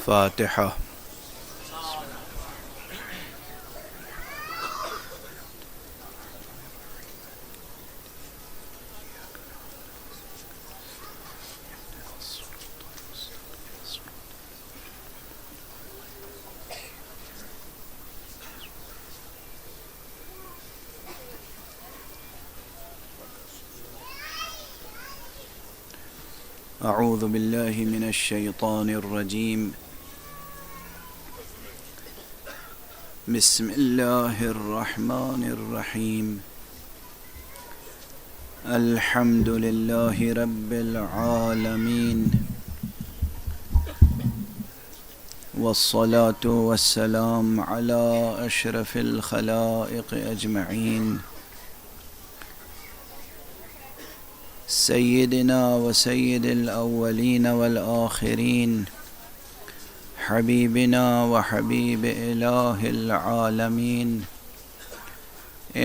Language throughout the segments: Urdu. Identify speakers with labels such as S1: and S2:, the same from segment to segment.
S1: فاتحہ. اعوذ باللہ من الشیطان الرجیم. بسم اللہ الرحمن الرحیم. الحمد للہ رب العالمین والصلاة والسلام علی اشرف الخلائق اجمعین سیدنا و سید الاولین والآخرین حبیبنا و حبیب الہ العالمین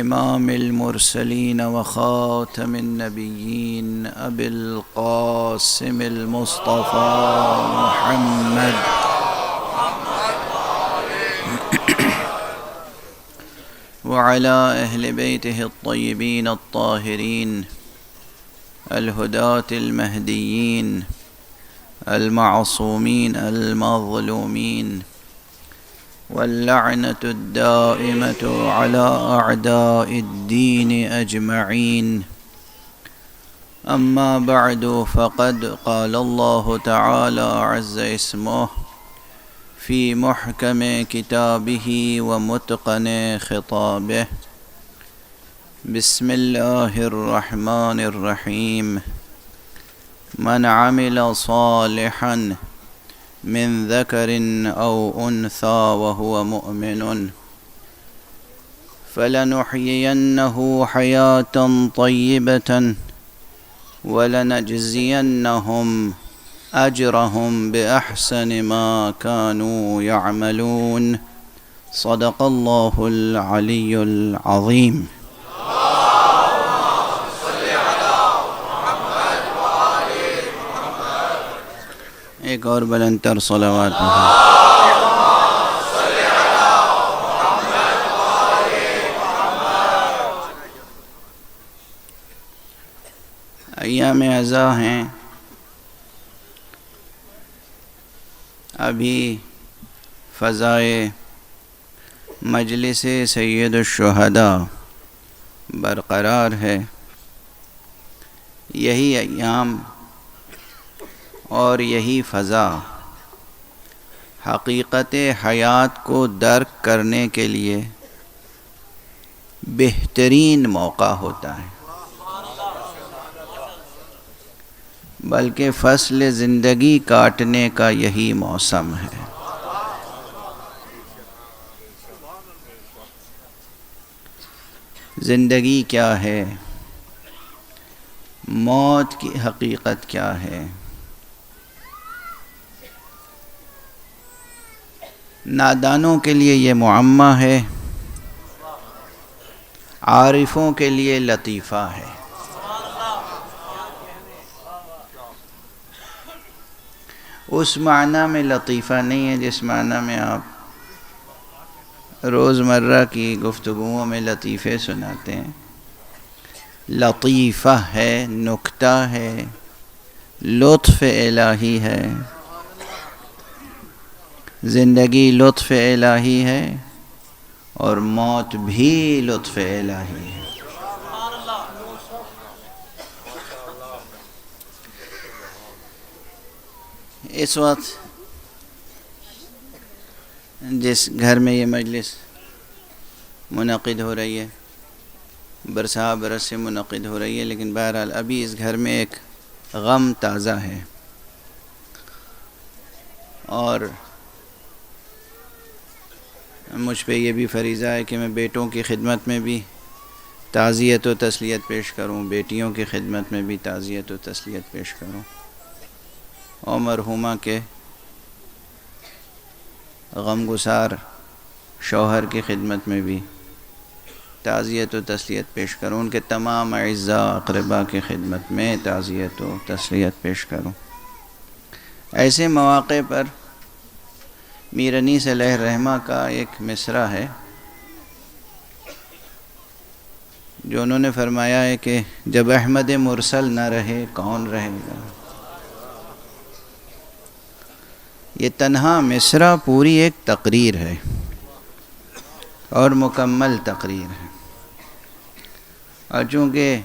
S1: امام المرسلین و خاتم النبیین ابی القاسم المصطفى محمد وعلى اہل بیتہ الطیبین الطاہرین الہداة المہدیین المعصومین المظلومین واللعنة الدائمة على أعداء الدين أجمعين. أما بعد فقد قال الله تعالى عز اسمه في محكم كتابه ومتقن خطابه. بسم الله الرحمن الرحيم. من عمل صالحا من ذكر أو أنثى وهو مؤمن فلنحيينه حياة طيبة ولنجزينهم أجرهم بأحسن ما كانوا يعملون. صدق الله العلي العظيم. ایک اور بلند تر صلوات. ایام عزا ہیں. ابھی فضائے مجلس سید الشہداء برقرار ہے. یہی ایام اور یہی فضا حقیقت حیات کو درک کرنے کے لیے بہترین موقع ہوتا ہے، بلکہ فصل زندگی کاٹنے کا یہی موسم ہے. زندگی کیا ہے؟ موت کی حقیقت کیا ہے؟ نادانوں کے لیے یہ معمہ ہے، عارفوں کے لیے لطیفہ ہے. اس معنی میں لطیفہ نہیں ہے جس معنی میں آپ روزمرہ کی گفتگوؤں میں لطیفے سناتے ہیں. لطیفہ ہے، نکتہ ہے، لطف الہی ہے. زندگی لطف الہی ہے اور موت بھی لطف الہی ہے. اس وقت جس گھر میں یہ مجلس منعقد ہو رہی ہے، برسا برس سے منعقد ہو رہی ہے، لیکن بہرحال ابھی اس گھر میں ایک غم تازہ ہے. اور مجھ پہ یہ بھی فریضہ ہے کہ میں بیٹوں کی خدمت میں بھی تعزیت و تسلیت پیش کروں، بیٹیوں کی خدمت میں بھی تعزیت و تسلیت پیش کروں، اور مرحومہ کے غمگسار شوہر کی خدمت میں بھی تعزیت و تسلیت پیش کروں، ان کے تمام اعزاء اقربا کی خدمت میں تعزیت و تسلیت پیش کروں۔ ایسے مواقع پر میر انیس علیہ الرحمہ کا ایک مصرع ہے جو انہوں نے فرمایا ہے کہ جب احمد مرسل نہ رہے کون رہے گا۔ یہ تنہا مصرع پوری ایک تقریر ہے اور مکمل تقریر ہے، اور چونکہ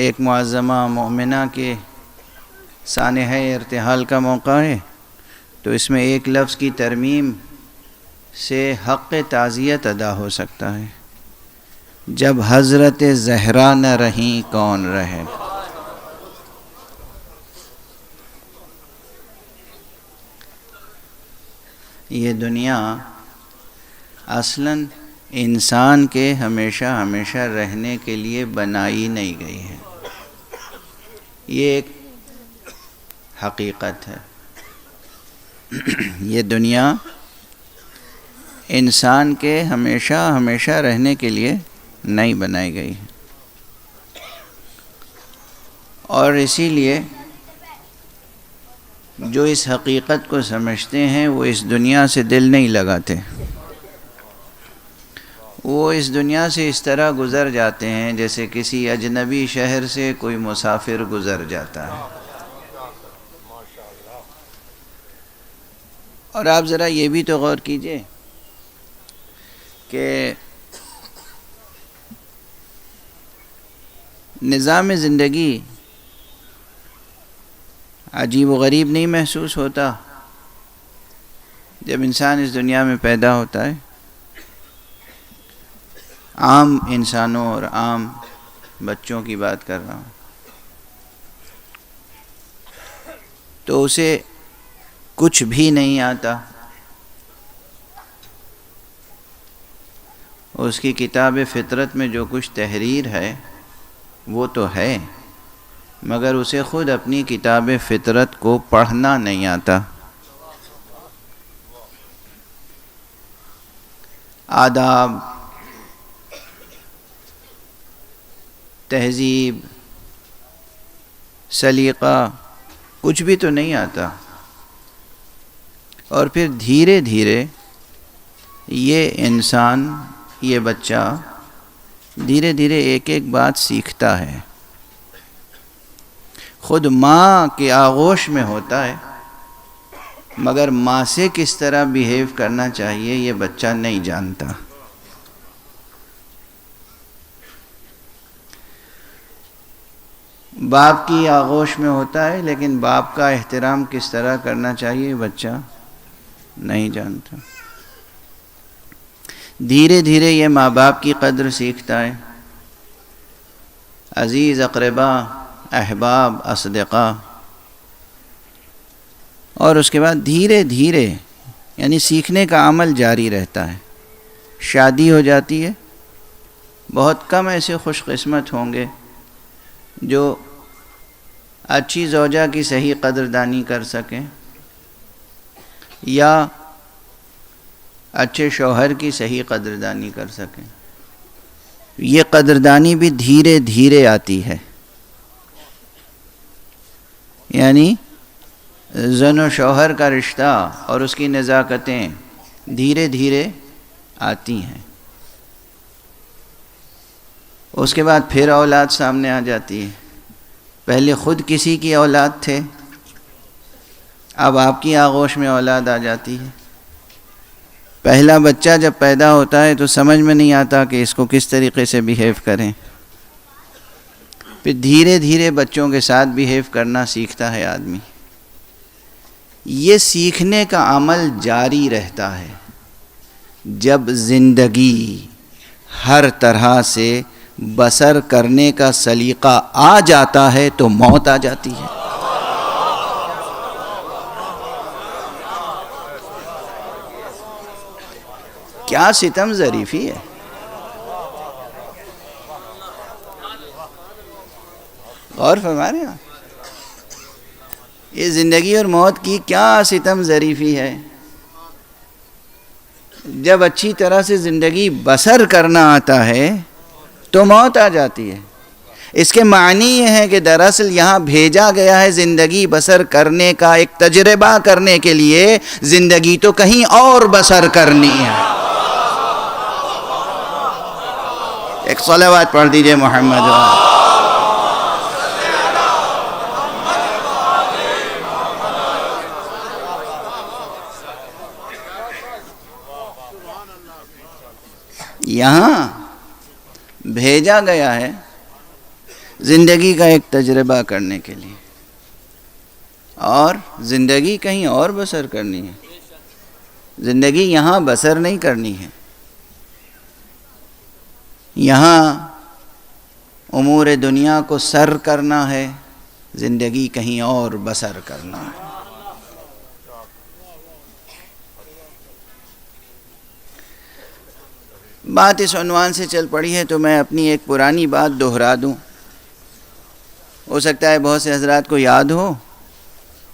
S1: ایک معظمہ مومنہ کے سانحہ ارتحال کا موقع ہے تو اس میں ایک لفظ کی ترمیم سے حق تعزیت ادا ہو سکتا ہے۔ جب حضرت زہرا نہ رہیں کون رہے۔ یہ دنیا اصلاً انسان کے ہمیشہ رہنے کے لیے بنائی نہیں گئی ہے، یہ ایک حقیقت ہے۔ یہ دنیا انسان کے ہمیشہ رہنے کے لیے نہیں بنائی گئی ہے، اور اسی لیے جو اس حقیقت کو سمجھتے ہیں وہ اس دنیا سے دل نہیں لگاتے، وہ اس دنیا سے اس طرح گزر جاتے ہیں جیسے کسی اجنبی شہر سے کوئی مسافر گزر جاتا ہے۔ اور آپ ذرا یہ بھی تو غور کیجئے کہ نظام زندگی عجیب و غریب نہیں محسوس ہوتا جب انسان اس دنیا میں پیدا ہوتا ہے؟ عام انسانوں اور عام بچوں کی بات کر رہا ہوں، تو اسے کچھ بھی نہیں آتا، اس کی کتاب فطرت میں جو کچھ تحریر ہے وہ تو ہے، مگر اسے خود اپنی کتاب فطرت کو پڑھنا نہیں آتا۔ آداب، تہذیب، سلیقہ کچھ بھی تو نہیں آتا، اور پھر دھیرے دھیرے یہ انسان، یہ بچہ دھیرے دھیرے ایک ایک بات سیکھتا ہے، خود ماں کے آغوش میں ہوتا ہے، مگر ماں سے کس طرح بیہیو کرنا چاہیے یہ بچہ نہیں جانتا۔ باپ کی آغوش میں ہوتا ہے، لیکن باپ کا احترام کس طرح کرنا چاہیے بچہ نہیں جانتا۔ دھیرے دھیرے یہ ماں باپ کی قدر سیکھتا ہے، عزیز اقربا، احباب، اصدقاء، اور اس کے بعد دھیرے دھیرے یعنی سیکھنے کا عمل جاری رہتا ہے۔ شادی ہو جاتی ہے، بہت کم ایسے خوش قسمت ہوں گے جو اچھی زوجہ کی صحیح قدردانی کر سکیں یا اچھے شوہر کی صحیح قدردانی کر سکیں۔ یہ قدردانی بھی دھیرے دھیرے آتی ہے، یعنی زن و شوہر کا رشتہ اور اس کی نزاکتیں دھیرے دھیرے آتی ہیں۔ اس کے بعد پھر اولاد سامنے آ جاتی ہے۔ پہلے خود کسی کی اولاد تھے، اب آپ کی آغوش میں اولاد آ جاتی ہے۔ پہلا بچہ جب پیدا ہوتا ہے تو سمجھ میں نہیں آتا کہ اس کو کس طریقے سے بیہیو کریں، پھر دھیرے دھیرے بچوں کے ساتھ بیہیو کرنا سیکھتا ہے آدمی۔ یہ سیکھنے کا عمل جاری رہتا ہے۔ جب زندگی ہر طرح سے بسر کرنے کا سلیقہ آ جاتا ہے تو موت آ جاتی ہے۔ کیا ستم ظریفی ہے! غور فرما رہے ہیں آپ؟ یہ زندگی اور موت کی کیا ستم ظریفی ہے جب اچھی طرح سے زندگی بسر کرنا آتا ہے تو موت آ جاتی ہے۔ اس کے معنی یہ ہے کہ دراصل یہاں بھیجا گیا ہے زندگی بسر کرنے کا ایک تجربہ کرنے کے لیے، زندگی تو کہیں اور بسر کرنی ہے۔ ایک صلوات پڑھ دیجئے محمد وآلہ۔ یہاں بھیجا گیا ہے زندگی کا ایک تجربہ کرنے کے لیے، اور زندگی کہیں اور بسر کرنی ہے۔ زندگی یہاں بسر نہیں کرنی ہے، یہاں امور دنیا کو سر کرنا ہے، زندگی کہیں اور بسر کرنا ہے۔ بات اس عنوان سے چل پڑی ہے تو میں اپنی ایک پرانی بات دہرا دوں، ہو سکتا ہے بہت سے حضرات کو یاد ہو،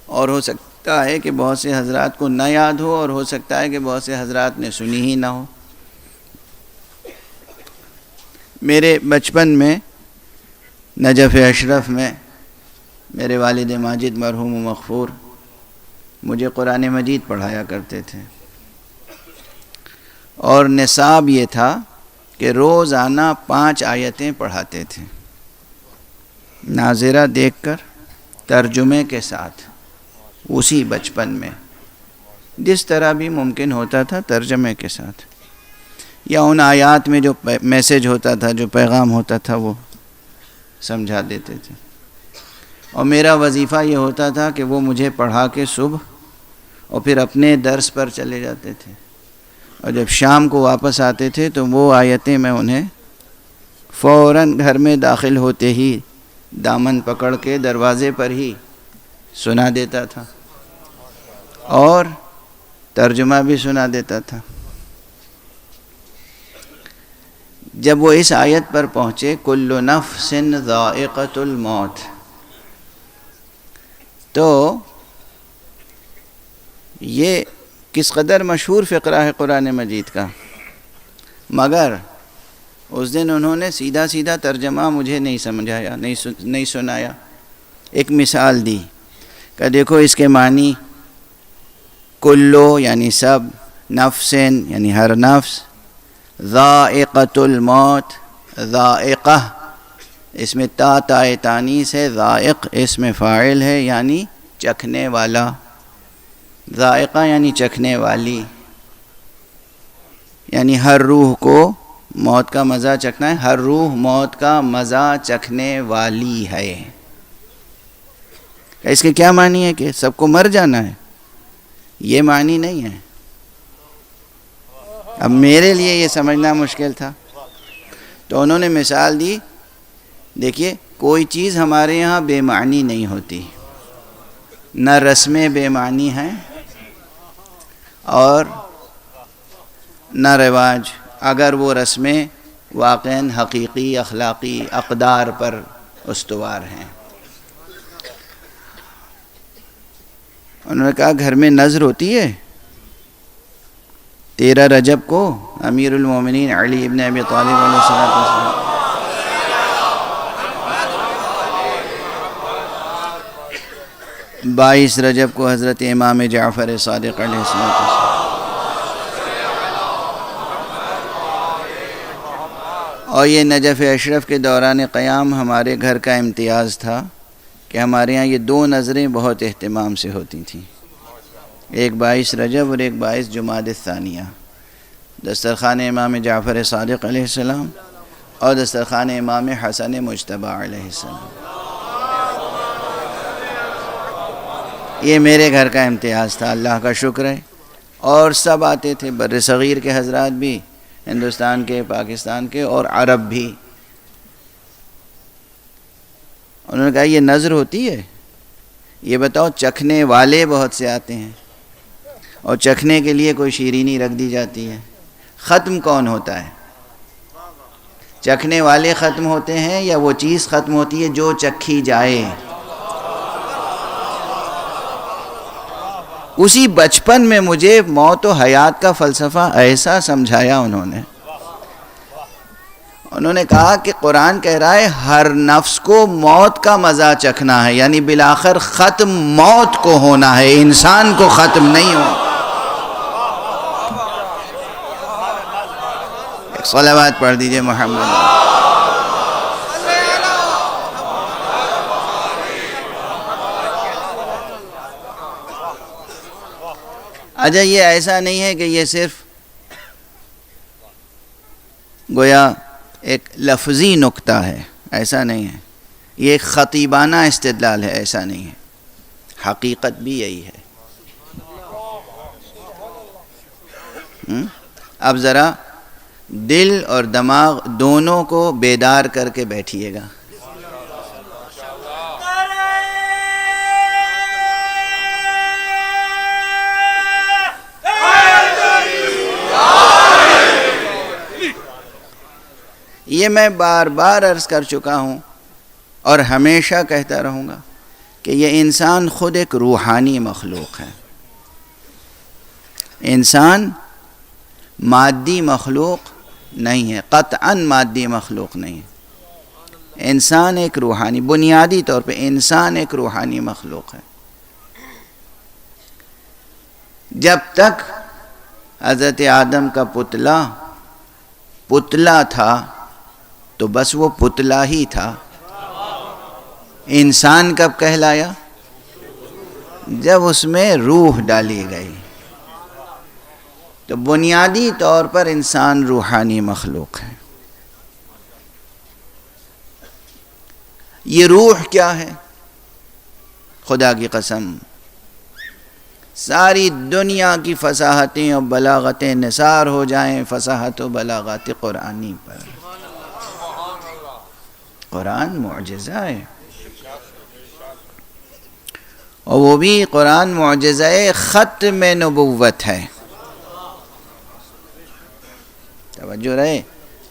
S1: اور ہو سکتا ہے کہ بہت سے حضرات کو نہ یاد ہو، اور ہو سکتا ہے کہ بہت سے حضرات نے سنی ہی نہ ہو۔ میرے بچپن میں نجف اشرف میں میرے والد ماجد مرحوم و مغفور مجھے قرآن مجید پڑھایا کرتے تھے، اور نصاب یہ تھا کہ روزانہ 5 آیتیں پڑھاتے تھے، ناظرہ دیکھ کر ترجمے کے ساتھ، اسی بچپن میں جس طرح بھی ممکن ہوتا تھا ترجمے کے ساتھ، یا ان آیات میں جو میسیج ہوتا تھا، جو پیغام ہوتا تھا، وہ سمجھا دیتے تھے۔ اور میرا وظیفہ یہ ہوتا تھا کہ وہ مجھے پڑھا کے صبح اور پھر اپنے درس پر چلے جاتے تھے، اور جب شام کو واپس آتے تھے تو وہ آیتیں میں انہیں فوراً گھر میں داخل ہوتے ہی دامن پکڑ کے دروازے پر ہی سنا دیتا تھا، اور ترجمہ بھی سنا دیتا تھا۔ جب وہ اس آیت پر پہنچے کل نفس ذائقۃ الموت، تو یہ کس قدر مشہور فقرہ ہے قرآن مجید کا، مگر اس دن انہوں نے سیدھا سیدھا ترجمہ مجھے نہیں سمجھایا، نہیں سنایا۔ ایک مثال دی کہ دیکھو اس کے معنی کلو یعنی سب، نفسن یعنی ہر نفس، ذائقۃ الموت، ذائقہ اس میں تا تانیث ہے، ذائق اس میں فاعل ہے یعنی چکھنے والا، ذائقہ یعنی چکھنے والی، یعنی ہر روح کو موت کا مزہ چکھنا ہے، ہر روح موت کا مزہ چکھنے والی ہے۔ اس کے کیا معنی ہے کہ سب کو مر جانا ہے؟ یہ معنی نہیں ہے۔ اب میرے لیے یہ سمجھنا مشکل تھا، تو انہوں نے مثال دی، دیکھیے کوئی چیز ہمارے یہاں بے معنی نہیں ہوتی، نہ رسمیں بے معنی ہیں اور نہ رواج، اگر وہ رسمیں واقعاً حقیقی اخلاقی اقدار پر استوار ہیں۔ انہوں نے کہا گھر میں نذر ہوتی ہے، 13 رجب کو امیر المومنین علی ابن ابی طالب علیہ السلام، 22 رجب کو حضرت امام جعفر صادق علیہ السلام، اور یہ نجف اشرف کے دوران قیام ہمارے گھر کا امتیاز تھا کہ ہمارے ہاں یہ 2 نظریں بہت اہتمام سے ہوتی تھیں، ایک 22 رجب اور ایک 22 جمادی الثانیہ، دسترخوان امام جعفر صادق علیہ السلام اور دسترخوان امام حسن مجتبی علیہ السلام۔ یہ میرے گھر کا امتیاز تھا، اللہ کا شکر ہے، اور سب آتے تھے، بر صغیر کے حضرات بھی، ہندوستان کے، پاکستان کے اور عرب بھی۔ انہوں نے کہا یہ نذر ہوتی ہے، یہ بتاؤ چکھنے والے بہت سے آتے ہیں اور چکھنے کے لیے کوئی شیرینی رکھ دی جاتی ہے، ختم کون ہوتا ہے؟ چکھنے والے ختم ہوتے ہیں یا وہ چیز ختم ہوتی ہے جو چکھی جائے؟ اسی بچپن میں مجھے موت و حیات کا فلسفہ ایسا سمجھایا انہوں نے کہا کہ قرآن کہہ رہا ہے ہر نفس کو موت کا مزہ چکھنا ہے، یعنی بالآخر ختم موت کو ہونا ہے، انسان کو ختم نہیں ہونا۔ ایک صلوات پڑھ دیجئے محمد۔ اچھا، یہ ایسا نہیں ہے کہ یہ صرف گویا ایک لفظی نکتہ ہے، ایسا نہیں ہے، یہ ایک خطیبانہ استدلال ہے، ایسا نہیں ہے، حقیقت بھی یہی ہے۔ اب ذرا دل اور دماغ دونوں کو بیدار کر کے بیٹھیے گا۔ یہ میں بار بار عرض کر چکا ہوں اور ہمیشہ کہتا رہوں گا کہ یہ انسان خود ایک روحانی مخلوق ہے۔ انسان مادی مخلوق نہیں ہے، قطعاً مادی مخلوق نہیں ہے۔ انسان ایک روحانی، بنیادی طور پہ انسان ایک روحانی مخلوق ہے۔ جب تک حضرت آدم کا پتلا تھا تو بس وہ پتلا ہی تھا۔ انسان کب کہلایا؟ جب اس میں روح ڈالی گئی۔ تو بنیادی طور پر انسان روحانی مخلوق ہے۔ یہ روح کیا ہے؟ خدا کی قسم ساری دنیا کی فصاحتیں اور بلاغتیں نثار ہو جائیں فصاحت و بلاغت قرآنی پر۔ قرآن معجزہ ہے، اور وہ بھی قرآن معجزہ ختم نبوت ہے۔ توجہ رہے،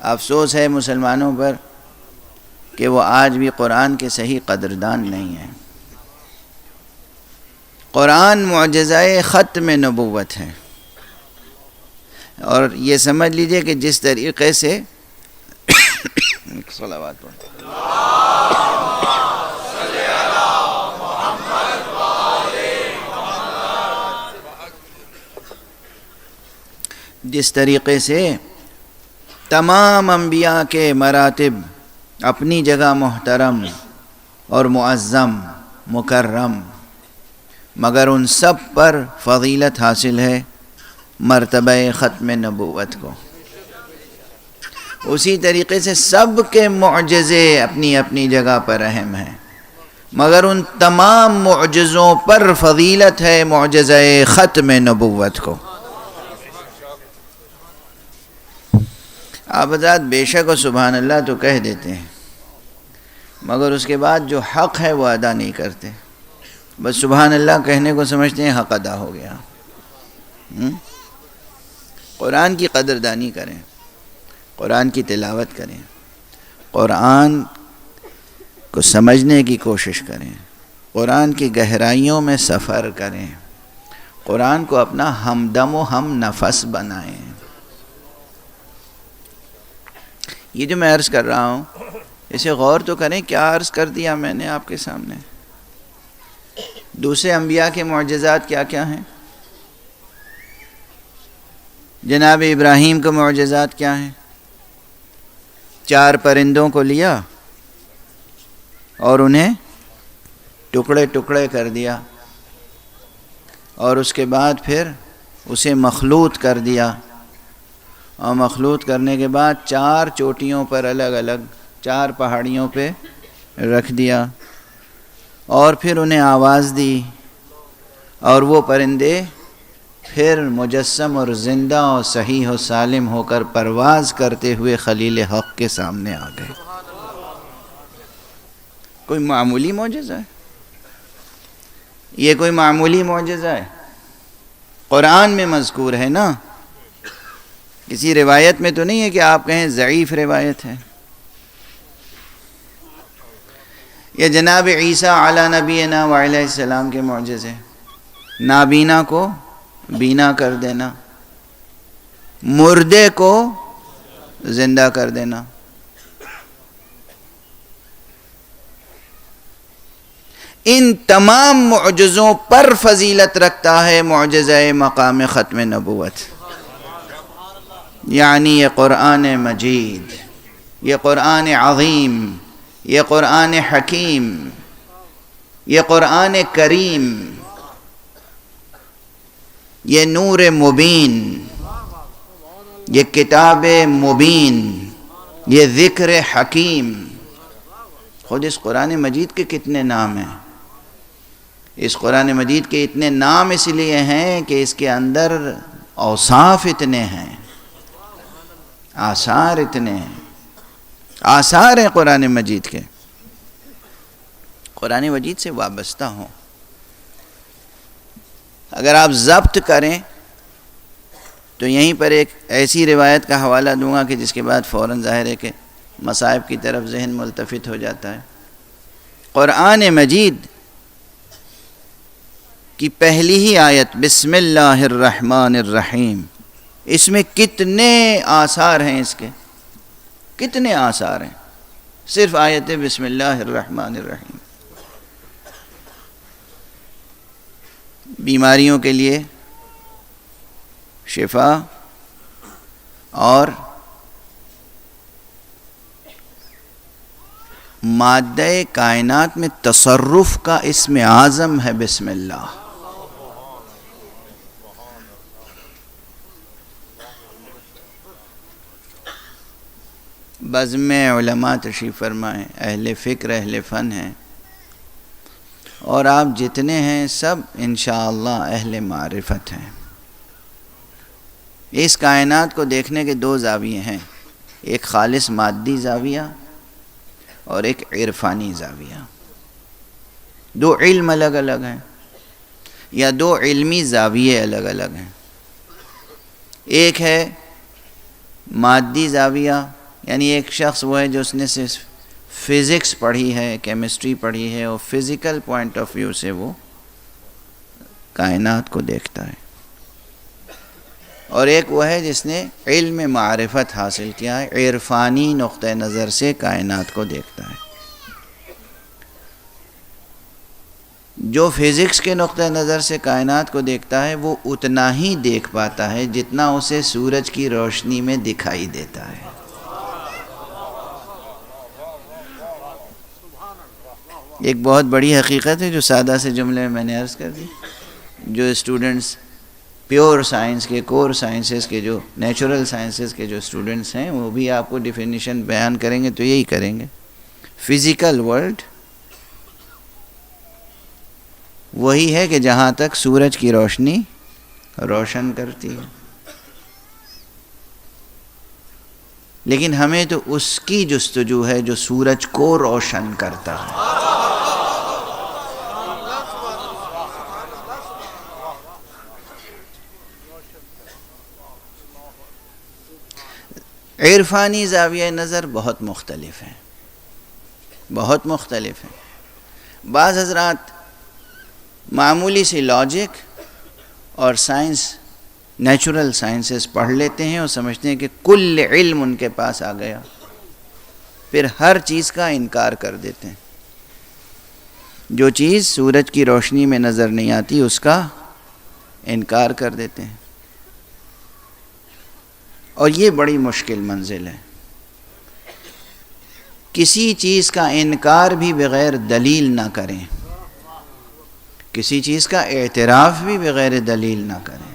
S1: افسوس ہے مسلمانوں پر کہ وہ آج بھی قرآن کے صحیح قدردان نہیں ہیں۔ قرآن معجزہ ختم نبوت ہے، اور یہ سمجھ لیجئے کہ جس طریقے سے صلوات پڑھتے جس طریقے سے تمام انبیاء کے مراتب اپنی جگہ محترم اور معظم مکرم، مگر ان سب پر فضیلت حاصل ہے مرتبہ ختم نبوت کو، اسی طریقے سے سب کے معجزے اپنی اپنی جگہ پر اہم ہیں، مگر ان تمام معجزوں پر فضیلت ہے معجزہ ختم نبوت کو۔ آپ حضرات بے شک و سبحان اللہ تو کہہ دیتے ہیں، مگر اس کے بعد جو حق ہے وہ ادا نہیں کرتے، بس سبحان اللہ کہنے کو سمجھتے ہیں حق ادا ہو گیا۔ قرآن کی قدردانی کریں، قرآن کی تلاوت کریں، قرآن کو سمجھنے کی کوشش کریں، قرآن کی گہرائیوں میں سفر کریں، قرآن کو اپنا ہمدم و ہم نفس بنائیں۔ یہ جو میں عرض کر رہا ہوں اسے غور تو کریں، کیا عرض کر دیا میں نے آپ کے سامنے؟ دوسرے انبیاء کے معجزات کیا کیا ہیں؟ جناب ابراہیم کے معجزات کیا ہیں؟ 4 پرندوں کو لیا اور انہیں ٹکڑے ٹکڑے کر دیا، اور اس کے بعد پھر اسے مخلوط کر دیا، اور مخلوط کرنے کے بعد 4 چوٹیوں پر الگ الگ 4 پہاڑیوں پہ رکھ دیا، اور پھر انہیں آواز دی، اور وہ پرندے پھر مجسم اور زندہ اور صحیح و سالم ہو کر پرواز کرتے ہوئے خلیل حق کے سامنے آ گئے۔ کوئی معمولی معجزہ ہے؟ یہ کوئی معمولی معجزہ ہے؟ قرآن میں مذکور ہے نا، کسی روایت میں تو نہیں ہے کہ آپ کہیں ضعیف روایت ہے۔ یہ جناب عیسیٰ علی نبینا وعلیہ السلام کے معجزے، نابینا کو بینا کر دینا، مردے کو زندہ کر دینا۔ ان تمام معجزوں پر فضیلت رکھتا ہے معجزہ مقام ختم نبوت، یعنی یہ قرآن مجید، یہ قرآن عظیم، یہ قرآن حکیم، یہ قرآن کریم، یہ نور مبین، یہ کتاب مبین، یہ ذکر حکیم۔ خود اس قرآن مجید کے کتنے نام ہیں؟ اس قرآن مجید کے اتنے نام اس لیے ہیں کہ اس کے اندر اوصاف اتنے ہیں، آثار اتنے ہیں، آثار ہیں قرآن مجید کے۔ قرآن مجید سے وابستہ ہوں۔ اگر آپ ضبط کریں تو یہیں پر ایک ایسی روایت کا حوالہ دوں گا کہ جس کے بعد فوراً ظاہر ہے کہ مصائب کی طرف ذہن ملتفت ہو جاتا ہے۔ قرآن مجید کی پہلی ہی آیت بسم اللہ الرحمن الرحیم، اس میں کتنے آثار ہیں، اس کے کتنے آثار ہیں، صرف آیت بسم اللہ الرحمن الرحیم۔ بیماریوں کے لیے شفا اور مادہ کائنات میں تصرف کا اسم اعظم ہے بسم اللہ۔ بزم علماء تشریف فرمائیں، اہل فکر اہل فن ہیں، اور آپ جتنے ہیں سب انشاءاللہ اہل معرفت ہیں۔ اس کائنات کو دیکھنے کے دو زاویے ہیں، ایک خالص مادی زاویہ اور ایک عرفانی زاویہ۔ دو علم الگ الگ ہیں یا دو علمی زاویے الگ الگ ہیں۔ ایک ہے مادی زاویہ، یعنی ایک شخص وہ ہے جو اس نے صرف فزکس پڑھی ہے، کیمسٹری پڑھی ہے، اور فزیکل پوائنٹ آف ویو سے وہ کائنات کو دیکھتا ہے۔ اور ایک وہ ہے جس نے علم معرفت حاصل کیا ہے، عرفانی نقطہ نظر سے کائنات کو دیکھتا ہے۔ جو فزکس کے نقطہ نظر سے کائنات کو دیکھتا ہے وہ اتنا ہی دیکھ پاتا ہے جتنا اسے سورج کی روشنی میں دکھائی دیتا ہے۔ ایک بہت بڑی حقیقت ہے جو سادہ سے جملے میں نے عرض کر دی۔ جو اسٹوڈنٹس پیور سائنس کے، کور سائنسز کے، جو نیچرل سائنسز کے جو اسٹوڈنٹس ہیں، وہ بھی آپ کو ڈیفینیشن بیان کریں گے تو یہی کریں گے، فزیکل ورلڈ وہی ہے کہ جہاں تک سورج کی روشنی روشن کرتی ہے، لیکن ہمیں تو اس کی جستجو ہے جو سورج کو روشن کرتا ہے۔ عرفانی زاویہ نظر بہت مختلف ہیں، بہت مختلف ہیں۔ بعض حضرات معمولی سی لاجک اور سائنس، نیچرل سائنسز پڑھ لیتے ہیں اور سمجھتے ہیں کہ کل علم ان کے پاس آ گیا، پھر ہر چیز کا انکار کر دیتے ہیں۔ جو چیز سورج کی روشنی میں نظر نہیں آتی اس کا انکار کر دیتے ہیں، اور یہ بڑی مشکل منزل ہے۔ کسی چیز کا انکار بھی بغیر دلیل نہ کریں، کسی چیز کا اعتراف بھی بغیر دلیل نہ کریں،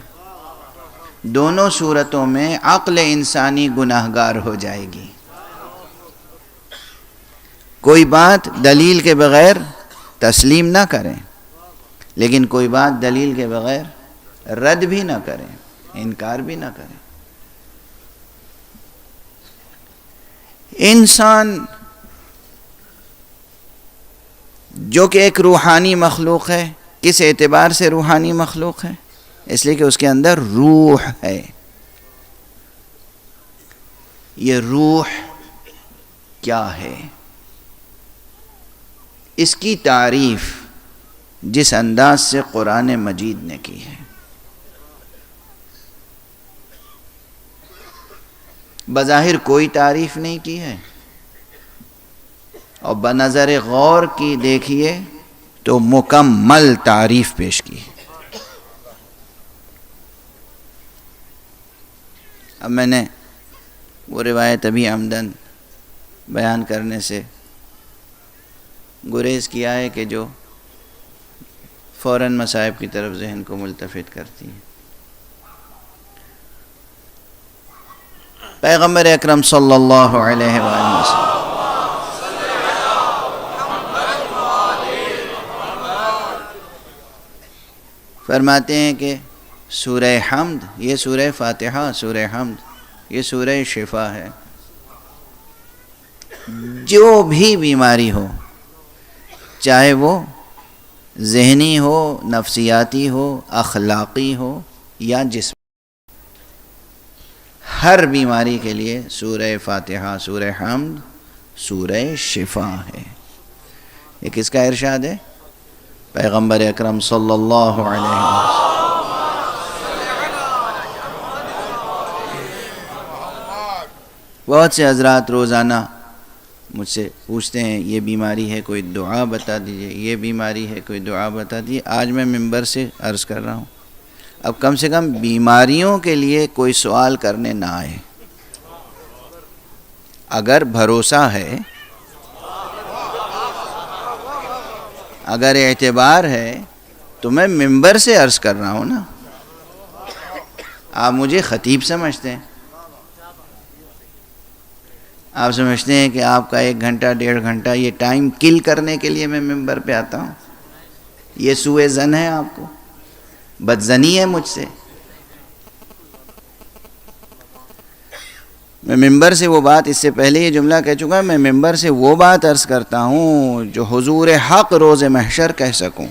S1: دونوں صورتوں میں عقل انسانی گناہگار ہو جائے گی۔ کوئی بات دلیل کے بغیر تسلیم نہ کریں، لیکن کوئی بات دلیل کے بغیر رد بھی نہ کریں، انکار بھی نہ کریں۔ انسان جو کہ ایک روحانی مخلوق ہے، کس اعتبار سے روحانی مخلوق ہے؟ اس لیے کہ اس کے اندر روح ہے۔ یہ روح کیا ہے؟ اس کی تعریف جس انداز سے قرآن مجید نے کی ہے۔ بظاہر کوئی تعریف نہیں کی ہے، اور بنظر غور کی دیکھیے تو مکمل تعریف پیش کی ہے۔ اب میں نے وہ روایت ابھی عمدن بیان کرنے سے گریز کیا ہے کہ جو فوراً مصائب کی طرف ذہن کو ملتفت کرتی ہے۔ پیغمبر اکرم صلی اللہ علیہ وآلہ وسلم فرماتے ہیں کہ سورہ حمد، یہ سورہ فاتحہ، سورہ حمد یہ سورہ شفا ہے۔ جو بھی بیماری ہو، چاہے وہ ذہنی ہو، نفسیاتی ہو، اخلاقی ہو یا جسم، ہر بیماری کے لیے سورہ فاتحہ، سورہ حمد سورہ شفا ہے۔ یہ کس کا ارشاد ہے؟ پیغمبر اکرم صلی اللہ علیہ وسلم۔ بہت سے حضرات روزانہ مجھ سے پوچھتے ہیں یہ بیماری ہے کوئی دعا بتا دیجئے، یہ بیماری ہے کوئی دعا بتا دیجئے۔ آج میں ممبر سے عرض کر رہا ہوں، اب کم سے کم بیماریوں کے لیے کوئی سوال کرنے نہ آئے۔ اگر بھروسہ ہے، اگر اعتبار ہے تو میں ممبر سے عرض کر رہا ہوں نا۔ آپ مجھے خطیب سمجھتے ہیں، آپ سمجھتے ہیں کہ آپ کا 1 گھنٹہ 1.5 گھنٹہ یہ ٹائم کل کرنے کے لیے میں ممبر پہ آتا ہوں۔ یہ سوء ظن ہے، آپ کو بدظنی ہے مجھ سے۔ میں ممبر سے وہ بات، اس سے پہلے یہ جملہ کہہ چکا، میں ممبر سے وہ بات عرض کرتا ہوں جو حضور حق روز محشر کہہ سکوں۔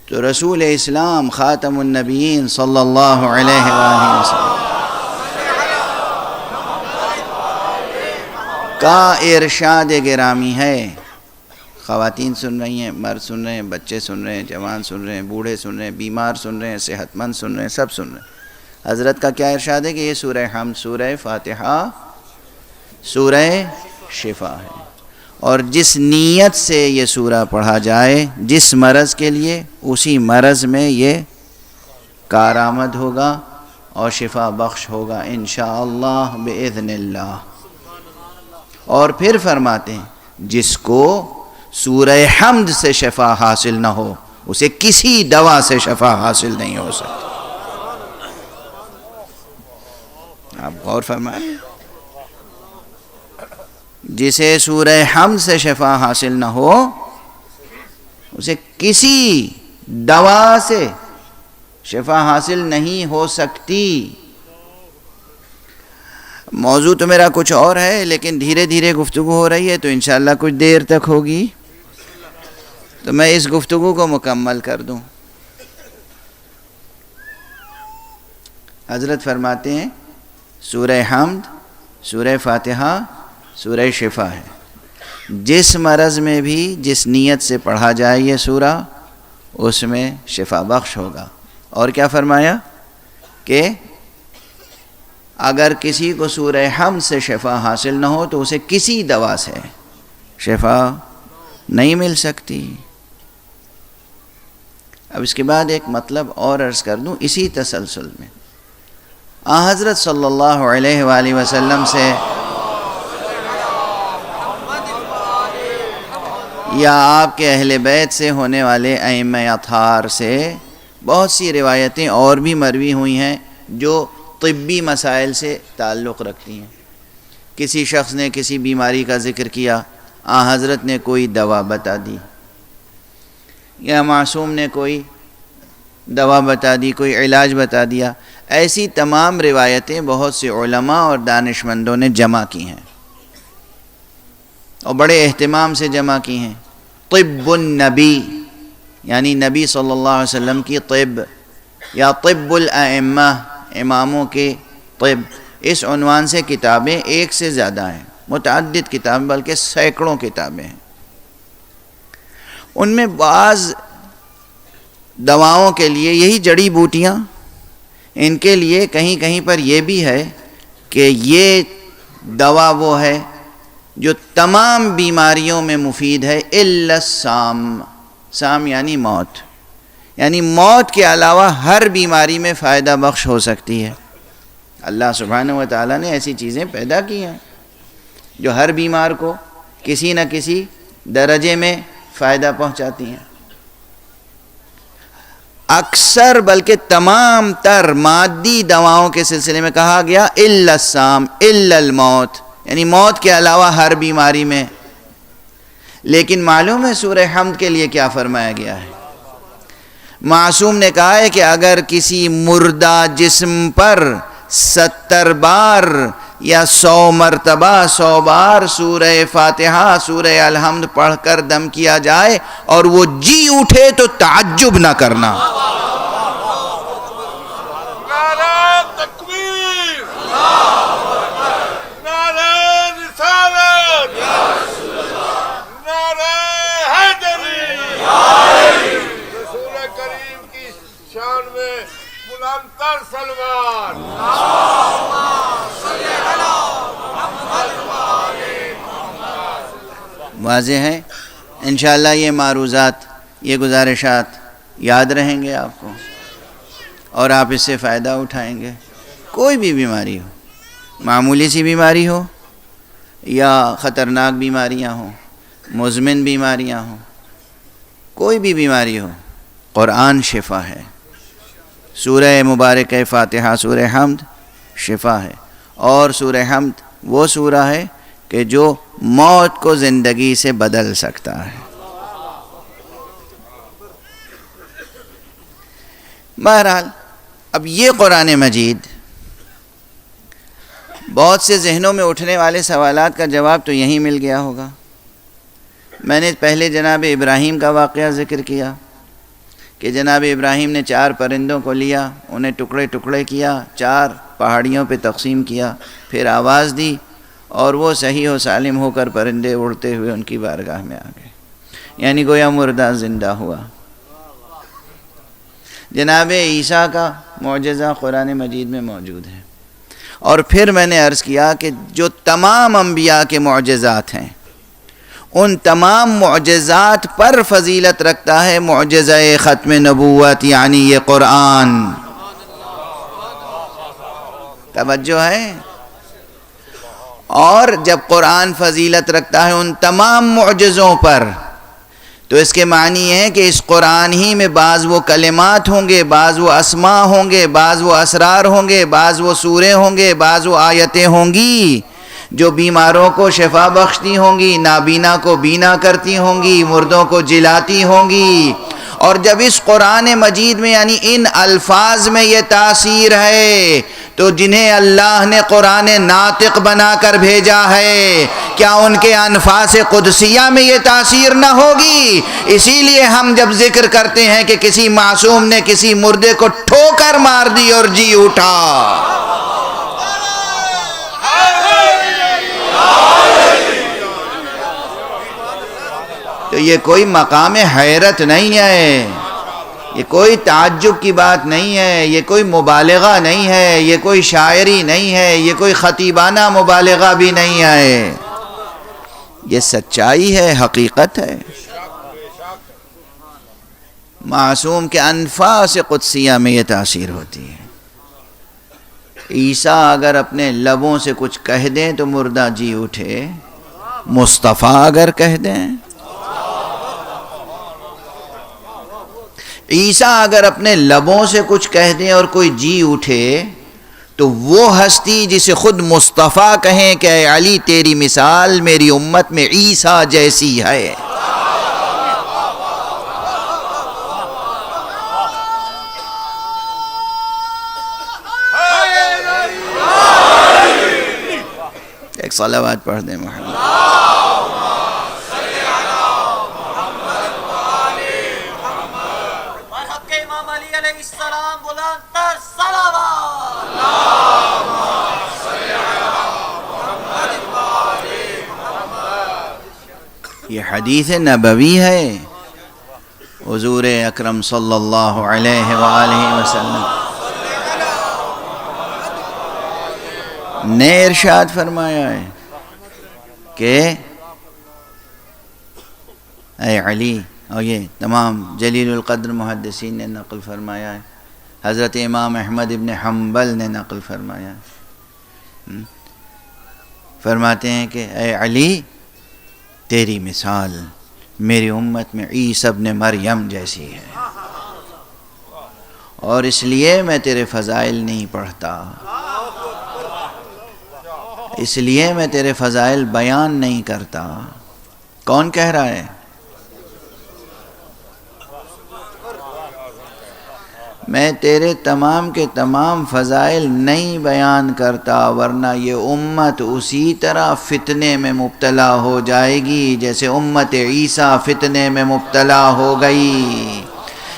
S1: تو رسول اسلام خاتم النبیین صلی اللہ علیہ وآلہ وسلم کا ارشاد گرامی ہے۔ خواتین سن رہی ہیں، مرد سن رہے ہیں، بچے سن رہے ہیں، جوان سن رہے ہیں، بوڑھے سن رہے ہیں، بیمار سن رہے ہیں، صحت مند سن رہے ہیں، سب سن رہے ہیں۔ حضرت کا کیا ارشاد ہے کہ یہ سورہ حمد، سورہ فاتحہ، سورہ شفا ہے، اور جس نیت سے یہ سورہ پڑھا جائے، جس مرض کے لیے، اسی مرض میں یہ کارآمد ہوگا اور شفا بخش ہوگا انشاءاللہ بإذن اللہ۔ اور پھر فرماتے ہیں جس کو سورہ حمد سے شفا حاصل نہ ہو، اسے کسی دوا سے شفا حاصل نہیں ہو سکتی۔ آپ غور فرمائیں، جسے سورہ حمد سے شفا حاصل نہ ہو، اسے کسی دوا سے شفا حاصل نہیں ہو سکتی۔ موضوع تو میرا کچھ اور ہے، لیکن دھیرے دھیرے گفتگو ہو رہی ہے تو انشاءاللہ کچھ دیر تک ہوگی، تو میں اس گفتگو کو مکمل کر دوں۔ حضرت فرماتے ہیں سورہ حمد، سورہ فاتحہ، سورہ شفا ہے۔ جس مرض میں بھی جس نیت سے پڑھا جائے یہ سورہ، اس میں شفا بخش ہوگا۔ اور کیا فرمایا کہ اگر کسی کو سورہ حمد سے شفا حاصل نہ ہو تو اسے کسی دوا سے شفا نہیں مل سکتی۔ اب اس کے بعد ایک مطلب اور عرض کر دوں اسی تسلسل میں۔ حضرت صلی اللہ علیہ وآلہ وسلم سے یا آپ کے اہل بیت سے ہونے والے ائمہ اطہار سے بہت سی روایتیں اور بھی مروی ہوئی ہیں جو طبی مسائل سے تعلق رکھتی ہیں۔ کسی شخص نے کسی بیماری کا ذکر کیا، حضرت نے کوئی دوا بتا دی، یا معصوم نے کوئی دوا بتا دی، کوئی علاج بتا دیا۔ ایسی تمام روایتیں بہت سے علماء اور دانشمندوں نے جمع کی ہیں اور بڑے اہتمام سے جمع کی ہیں۔ طب النبی، یعنی نبی صلی اللہ علیہ وسلم کی طب، یا طب الائمہ، اماموں کے طب، اس عنوان سے کتابیں ایک سے زیادہ ہیں، متعدد کتابیں، بلکہ سینکڑوں کتابیں ہیں. ان میں بعض دواؤں کے لیے یہی جڑی بوٹیاں، ان کے لیے کہیں کہیں پر یہ بھی ہے کہ یہ دوا وہ ہے جو تمام بیماریوں میں مفید ہے الا السام. سام یعنی موت، یعنی موت کے علاوہ ہر بیماری میں فائدہ بخش ہو سکتی ہے. اللہ سبحانہ و تعالیٰ نے ایسی چیزیں پیدا کی ہیں جو ہر بیمار کو کسی نہ کسی درجے میں فائدہ پہنچاتی ہیں. اکثر بلکہ تمام تر مادی دواؤں کے سلسلے میں کہا گیا الا السام الا الموت، یعنی موت کے علاوہ ہر بیماری میں. لیکن معلوم ہے سورہ حمد کے لیے کیا فرمایا گیا ہے؟ معصوم نے کہا ہے کہ اگر کسی مردہ جسم پر 70 بار یا 100 مرتبہ 100 بار سورہ فاتحہ سورہ الحمد پڑھ کر دم کیا جائے اور وہ جی اٹھے تو تعجب نہ کرنا. واضح ہے انشاءاللہ یہ معروضات، یہ گزارشات یاد رہیں گے آپ کو اور آپ اس سے فائدہ اٹھائیں گے. کوئی بھی بیماری ہو، معمولی سی بیماری ہو یا خطرناک بیماریاں ہوں، مزمن بیماریاں ہوں، کوئی بھی بیماری ہو، قرآن شفا ہے. سورہ مبارکہ فاتحہ سورہ حمد شفا ہے، اور سورہ حمد وہ سورہ ہے کہ جو موت کو زندگی سے بدل سکتا ہے. بہرحال اب یہ قرآن مجید بہت سے ذہنوں میں اٹھنے والے سوالات کا جواب تو یہیں مل گیا ہوگا. میں نے پہلے جناب ابراہیم کا واقعہ ذکر کیا کہ جناب ابراہیم نے 4 پرندوں کو لیا، انہیں ٹکڑے ٹکڑے کیا، 4 پہاڑیوں پہ تقسیم کیا، پھر آواز دی اور وہ صحیح و سالم ہو کر پرندے اڑتے ہوئے ان کی بارگاہ میں آ گئے، یعنی گویا مردہ زندہ ہوا. جناب عیسیٰ کا معجزہ قرآن مجید میں موجود ہے. اور پھر میں نے عرض کیا کہ جو تمام انبیاء کے معجزات ہیں ان تمام معجزات پر فضیلت رکھتا ہے معجزہ ختم نبوت، یعنی یہ قرآن. توجہ ہے؟ اور جب قرآن فضیلت رکھتا ہے ان تمام معجزوں پر تو اس کے معنی یہ ہے کہ اس قرآن ہی میں بعض وہ کلمات ہوں گے، بعض وہ اسماء ہوں گے، بعض وہ اسرار ہوں گے، بعض وہ سورے ہوں گے، بعض وہ آیتیں ہوں گی جو بیماروں کو شفا بخشتی ہوں گی، نابینا کو بینا کرتی ہوں گی، مردوں کو جلاتی ہوں گی. اور جب اس قرآن مجید میں یعنی ان الفاظ میں یہ تاثیر ہے تو جنہیں اللہ نے قرآن ناطق بنا کر بھیجا ہے کیا ان کے انفاس قدسیہ میں یہ تاثیر نہ ہوگی؟ اسی لیے ہم جب ذکر کرتے ہیں کہ کسی معصوم نے کسی مردے کو ٹھوکر مار دی اور جی اٹھا، تو یہ کوئی مقام حیرت نہیں ہے، یہ کوئی تعجب کی بات نہیں ہے، یہ کوئی مبالغہ نہیں ہے، یہ کوئی شاعری نہیں ہے، یہ کوئی خطیبانہ مبالغہ بھی نہیں ہے، یہ سچائی ہے، حقیقت ہے. معصوم کے انفاس قدسیہ میں یہ تاثیر ہوتی ہے. عیسیٰ اگر اپنے لبوں سے کچھ کہہ دیں تو مردہ جی اٹھے، مصطفیٰ اگر کہہ دیں، عیسیٰ اگر اپنے لبوں سے کچھ کہہ دیں اور کوئی جی اٹھے تو وہ ہستی جسے خود مصطفیٰ کہیں کہ اے علی تیری مثال میری امت میں عیسیٰ جیسی ہے. ایک صلوات پڑھ دیں محمد. یہ حدیث نبوی ہے حضور اکرم صلی اللہ علیہ وآلہ وسلم نے ارشاد فرمایا ہے کہ اے علی، اور یہ تمام جلیل القدر محدثین نے نقل فرمایا ہے، حضرت امام احمد ابن حنبل نے نقل فرمایا ہے، فرماتے ہیں کہ اے علی، تیری مثال میری امت میں عیسی ابن مریم جیسی ہے، اور اس لیے میں تیرے فضائل نہیں پڑھتا، اس لیے میں تیرے فضائل بیان نہیں کرتا۔ کون کہہ رہا ہے؟ میں تیرے تمام کے تمام فضائل نہیں بیان کرتا، ورنہ یہ امت اسی طرح فتنے میں مبتلا ہو جائے گی جیسے امت عیسیٰ فتنے میں مبتلا ہو گئی۔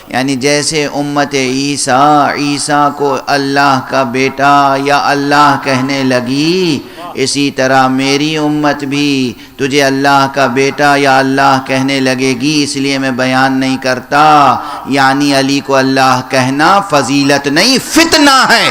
S1: یعنی جیسے امت عیسیٰ کو اللہ کا بیٹا یا اللہ کہنے لگی، اسی طرح میری امت بھی تجھے اللہ کا بیٹا یا اللہ کہنے لگے گی، اس لیے میں بیان نہیں کرتا۔ یعنی علی کو اللہ کہنا فضیلت نہیں، فتنہ ہے۔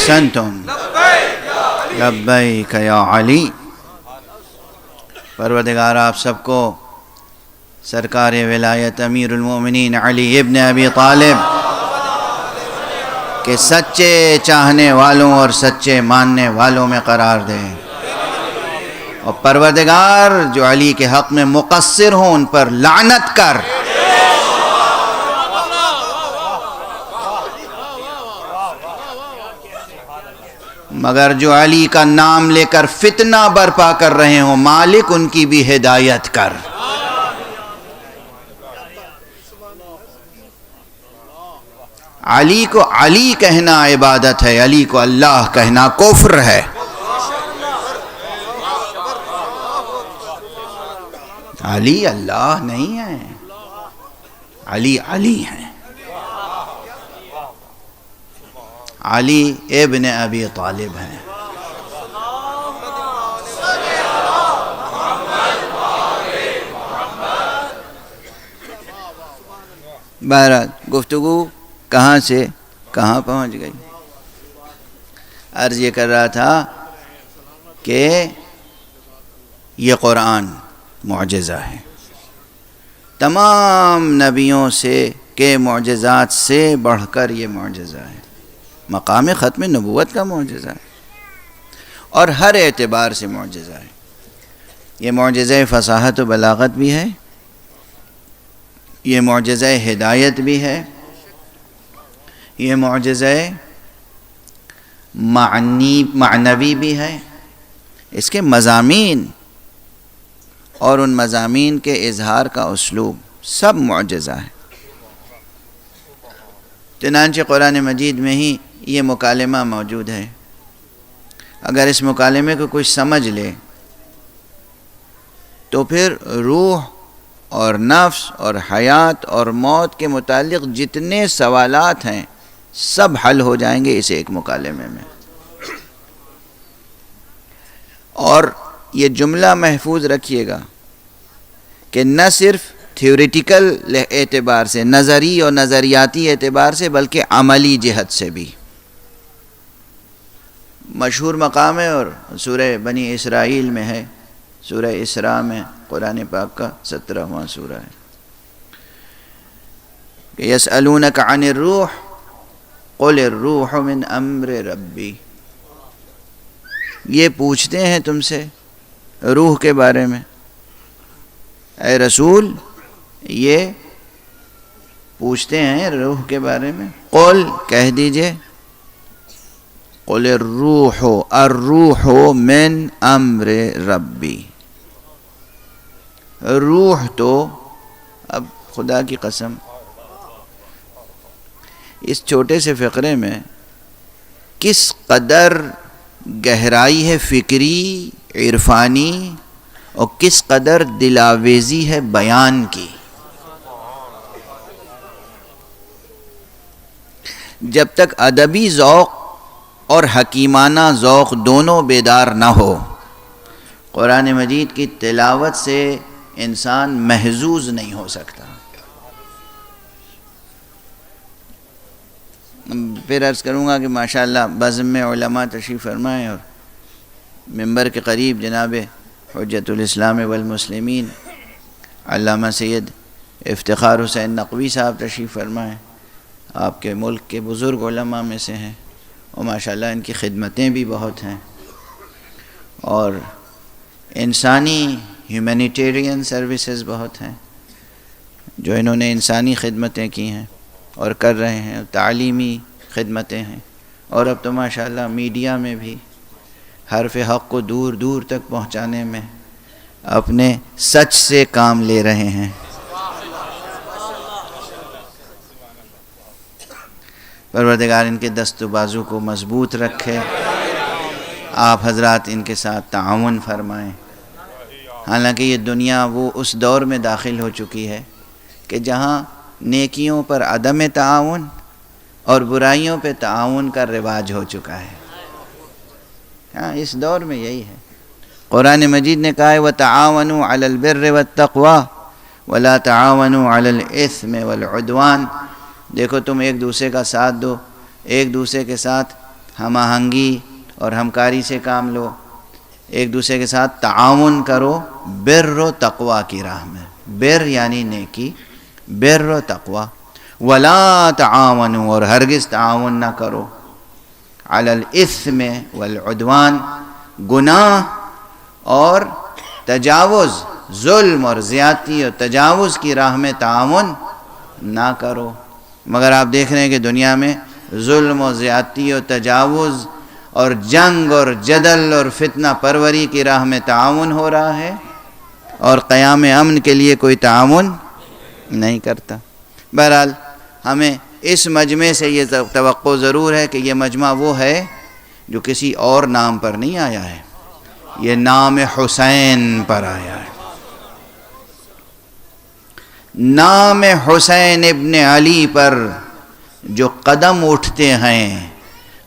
S1: احسنتم لبیک یا علی۔ پروردگار آپ سب کو سرکار ولایت امیر المومنین علی ابن ابی طالب کے سچے چاہنے والوں اور سچے ماننے والوں میں قرار دے، اور پروردگار جو علی کے حق میں مقصر ہوں ان پر لعنت کر۔ مگر جو علی کا نام لے کر فتنہ برپا کر رہے ہوں، مالک ان کی بھی ہدایت کر۔ علی کو علی کہنا عبادت ہے، علی کو اللہ کہنا کفر ہے۔ علی اللہ نہیں ہے، علی علی ہے، علی ابن ابی طالب ہیں۔ بہرحال گفتگو کہاں سے کہاں پہنچ گئی؟ عرض یہ کر رہا تھا کہ یہ قرآن معجزہ ہے، تمام نبیوں سے کے معجزات سے بڑھ کر یہ معجزہ ہے، مقام ختم نبوت کا معجزہ ہے، اور ہر اعتبار سے معجزہ ہے۔ یہ معجزہ فصاحت و بلاغت بھی ہے، یہ معجزہ ہدایت بھی ہے، یہ معجزہ معنوی بھی ہے، اس کے مضامین اور ان مضامین کے اظہار کا اسلوب سب معجزہ ہے۔ چنانچہ قرآن مجید میں ہی یہ مکالمہ موجود ہے، اگر اس مکالمے کو کوئی سمجھ لے تو پھر روح اور نفس اور حیات اور موت کے متعلق جتنے سوالات ہیں سب حل ہو جائیں گے اس ایک مکالمے میں۔ اور یہ جملہ محفوظ رکھیے گا کہ نہ صرف تھیوریٹیکل اعتبار سے، نظری اور نظریاتی اعتبار سے، بلکہ عملی جہت سے بھی مشہور مقام ہے، اور سورہ بنی اسرائیل میں ہے، سورہ اسراء میں، قرآن پاک کا 17واں سورہ ہے کہ یسألونک عن الروح قل الروح من امر ربی، یہ پوچھتے ہیں تم سے روح کے بارے میں، اے رسول یہ پوچھتے ہیں روح کے بارے میں، قل کہہ دیجئے، قل الروح من امر ربی، روح تو، اب خدا کی قسم اس چھوٹے سے فقرے میں کس قدر گہرائی ہے فکری عرفانی اور کس قدر دلاویزی ہے بیان کی. جب تک ادبی ذوق اور حکیمانہ ذوق دونوں بیدار نہ ہو، قرآن مجید کی تلاوت سے انسان محظوظ نہیں ہو سکتا. پھر عرض کروں گا کہ ماشاءاللہ بزم میں علماء تشریف فرمائیں، اور ممبر کے قریب جناب حجت الاسلام والمسلمین علامہ سید افتخار حسین نقوی صاحب تشریف فرمائیں. آپ کے ملک کے بزرگ علماء میں سے ہیں، اور ماشاءاللہ ان کی خدمتیں بھی بہت ہیں، اور انسانی ہیومینیٹیرین سروسز بہت ہیں جو انہوں نے انسانی خدمتیں کی ہیں اور کر رہے ہیں، تعلیمی خدمتیں ہیں، اور اب تو ماشاءاللہ میڈیا میں بھی حرف حق کو دور دور تک پہنچانے میں اپنے سچ سے کام لے رہے ہیں. پروردگار ان کے دست و بازو کو مضبوط رکھے، آپ حضرات ان کے ساتھ تعاون فرمائیں. حالانکہ یہ دنیا وہ اس دور میں داخل ہو چکی ہے کہ جہاں نیکیوں پر عدم تعاون اور برائیوں پہ تعاون کا رواج ہو چکا ہے. ہاں، اس دور میں یہی ہے. قرآن مجید نے کہا ہے وَتَعَاوَنُوا عَلَى الْبِرِّ وَالتَّقْوَى وَلَا تَعَاوَنُوا عَلَى الْإِثْمِ وَالْعُدْوَانِ. دیکھو تم ایک دوسرے کا ساتھ دو، ایک دوسرے کے ساتھ ہم آہنگی اور ہمکاری سے کام لو، ایک دوسرے کے ساتھ تعاون کرو بر و تقوی کی راہ میں. بر یعنی نیکی، بر و تقوی. ولا تعاونوا، اور ہرگز تعاون نہ کرو، علی الاثم والعدوان، گناہ اور تجاوز، ظلم اور زیادتی اور تجاوز کی راہ میں تعاون نہ کرو. مگر آپ دیکھ رہے ہیں کہ دنیا میں ظلم و زیادتی اور تجاوز اور جنگ اور جدل اور فتنہ پروری کی راہ میں تعاون ہو رہا ہے، اور قیام امن کے لیے کوئی تعاون نہیں کرتا. بہرحال ہمیں اس مجمع سے یہ توقع ضرور ہے کہ یہ مجمع وہ ہے جو کسی اور نام پر نہیں آیا ہے، یہ نام حسین پر آیا ہے. نام حسین ابن علی پر جو قدم اٹھتے ہیں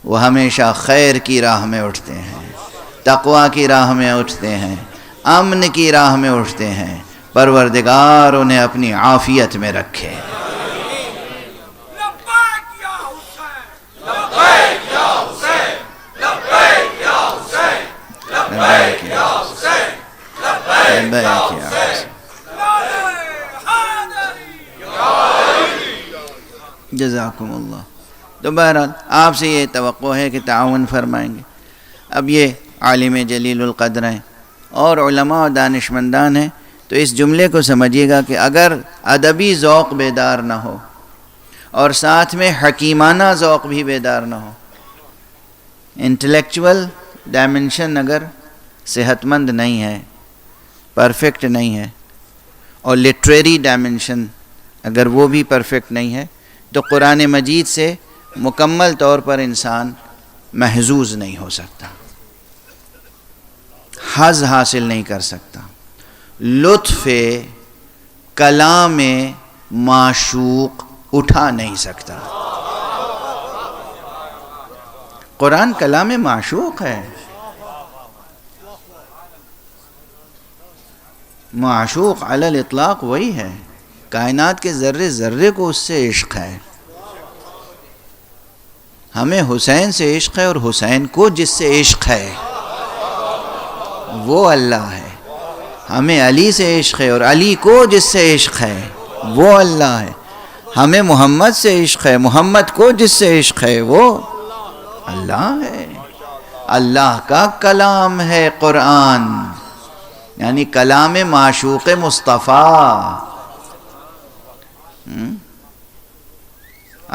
S1: وہ ہمیشہ خیر کی راہ میں اٹھتے ہیں، تقوی کی راہ میں اٹھتے ہیں، امن کی راہ میں اٹھتے ہیں. پروردگار انہیں اپنی عافیت میں رکھے. جزاکم اللہ. تو بہرحال آپ سے یہ توقع ہے کہ تعاون فرمائیں گے. اب یہ عالم جلیل القدر ہیں اور علماء و دانشمندان ہیں، تو اس جملے کو سمجھیے گا کہ اگر ادبی ذوق بیدار نہ ہو اور ساتھ میں حکیمانہ ذوق بھی بیدار نہ ہو، انٹلیکچول ڈائمنشن اگر صحت مند نہیں ہے، پرفیکٹ نہیں ہے، اور لٹریری ڈائمنشن اگر وہ بھی پرفیکٹ نہیں ہے، تو قرآن مجید سے مکمل طور پر انسان محظوظ نہیں ہو سکتا، حظ حاصل نہیں کر سکتا، لطف کلام معشوق اٹھا نہیں سکتا. قرآن کلام معشوق ہے. معشوق علی الاطلاق وہی ہے، کائنات کے ذرے ذرے کو اس سے عشق ہے. ہمیں حسین سے عشق ہے، اور حسین کو جس سے عشق ہے وہ اللہ ہے. ہمیں علی سے عشق ہے، اور علی کو جس سے عشق ہے وہ اللہ ہے. ہمیں محمد سے عشق ہے، محمد کو جس سے عشق ہے وہ اللہ ہے. اللہ کا کلام ہے قرآن، یعنی کلام معشوق مصطفیٰ.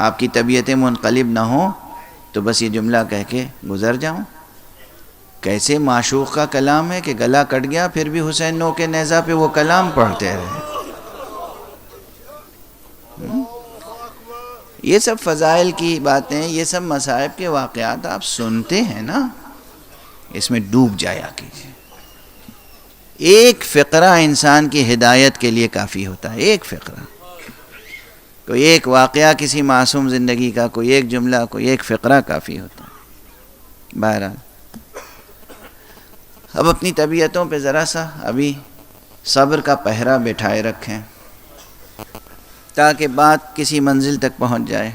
S1: آپ کی طبیعتیں منقلب نہ ہوں تو بس یہ جملہ کہہ کے گزر جاؤں. کیسے معشوق کا کلام ہے کہ گلا کٹ گیا پھر بھی حسین نو کے نیزہ پہ وہ کلام پڑھتے رہے. یہ سب فضائل کی باتیں، یہ سب مصائب کے واقعات آپ سنتے ہیں نا، اس میں ڈوب جایا کیجیے. ایک فقرہ انسان کی ہدایت کے لیے کافی ہوتا ہے. ایک فقرہ، کوئی ایک واقعہ کسی معصوم زندگی کا، کوئی ایک جملہ، کوئی ایک فقرہ کافی ہوتا ہے. بہرحال اب اپنی طبیعتوں پہ ذرا سا ابھی صبر کا پہرا بٹھائے رکھیں تاکہ بات کسی منزل تک پہنچ جائے.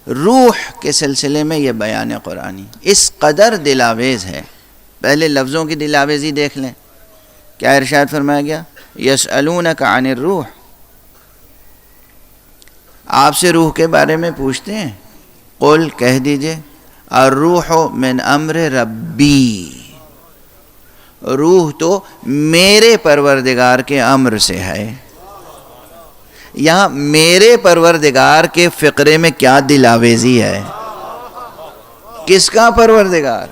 S1: روح کے سلسلے میں یہ بیان قرآنی اس قدر دلاویز ہے. پہلے لفظوں کی دلاویزی دیکھ لیں. کیا ارشاد فرمایا گیا؟ یسألونک عن الروح. آپ سے روح کے بارے میں پوچھتے ہیں. قل کہہ دیجئے الروح من امر ربی. روح تو میرے پروردگار کے امر سے ہے. یہاں میرے پروردگار کے فقرے میں کیا دلاویزی ہے؟ کس کا پروردگار؟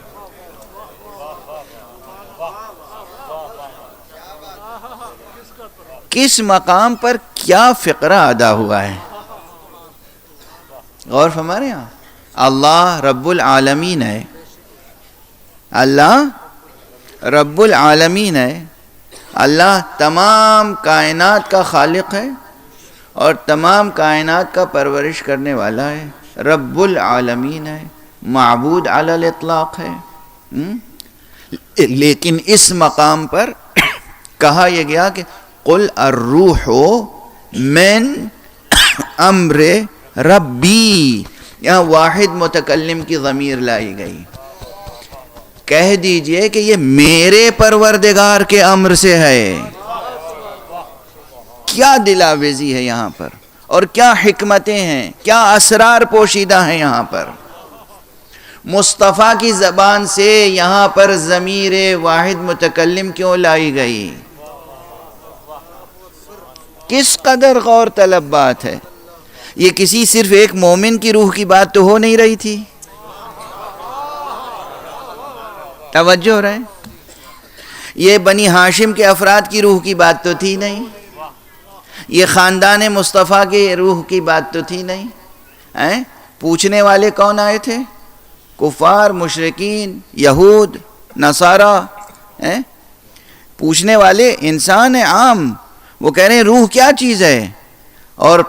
S1: کس مقام پر کیا فقرہ ادا ہوا ہے؟ غور فرما رہے ہیں آپ؟ اللہ رب العالمین ہے. اللہ رب العالمین ہے. اللہ تمام کائنات کا خالق ہے اور تمام کائنات کا پرورش کرنے والا ہے. رب العالمین ہے، معبود علی الاطلاق ہے. لیکن اس مقام پر کہا یہ گیا کہ قل الروح من امر ربی. یہاں واحد متکلم کی ضمیر لائی گئی. کہہ دیجئے کہ یہ میرے پروردگار کے امر سے ہے. کیا دلاویزی ہے یہاں پر، اور کیا حکمتیں ہیں، کیا اسرار پوشیدہ ہیں یہاں پر. مصطفیٰ کی زبان سے یہاں پر ضمیر واحد متکلم کیوں لائی گئی؟ کس قدر غور طلب بات ہے. یہ کسی صرف ایک مومن کی روح کی بات تو ہو نہیں رہی تھی. توجہ ہو رہا ہے؟ یہ بنی ہاشم کے افراد کی روح کی بات تو تھی نہیں. یہ خاندان مصطفیٰ کی روح کی بات تو تھی نہیں. پوچھنے والے کون آئے تھے؟ کفار، مشرکین، یہود، نصارہ. پوچھنے والے انسان عام. وہ کہہ رہے ہیں روح کیا چیز ہے، اور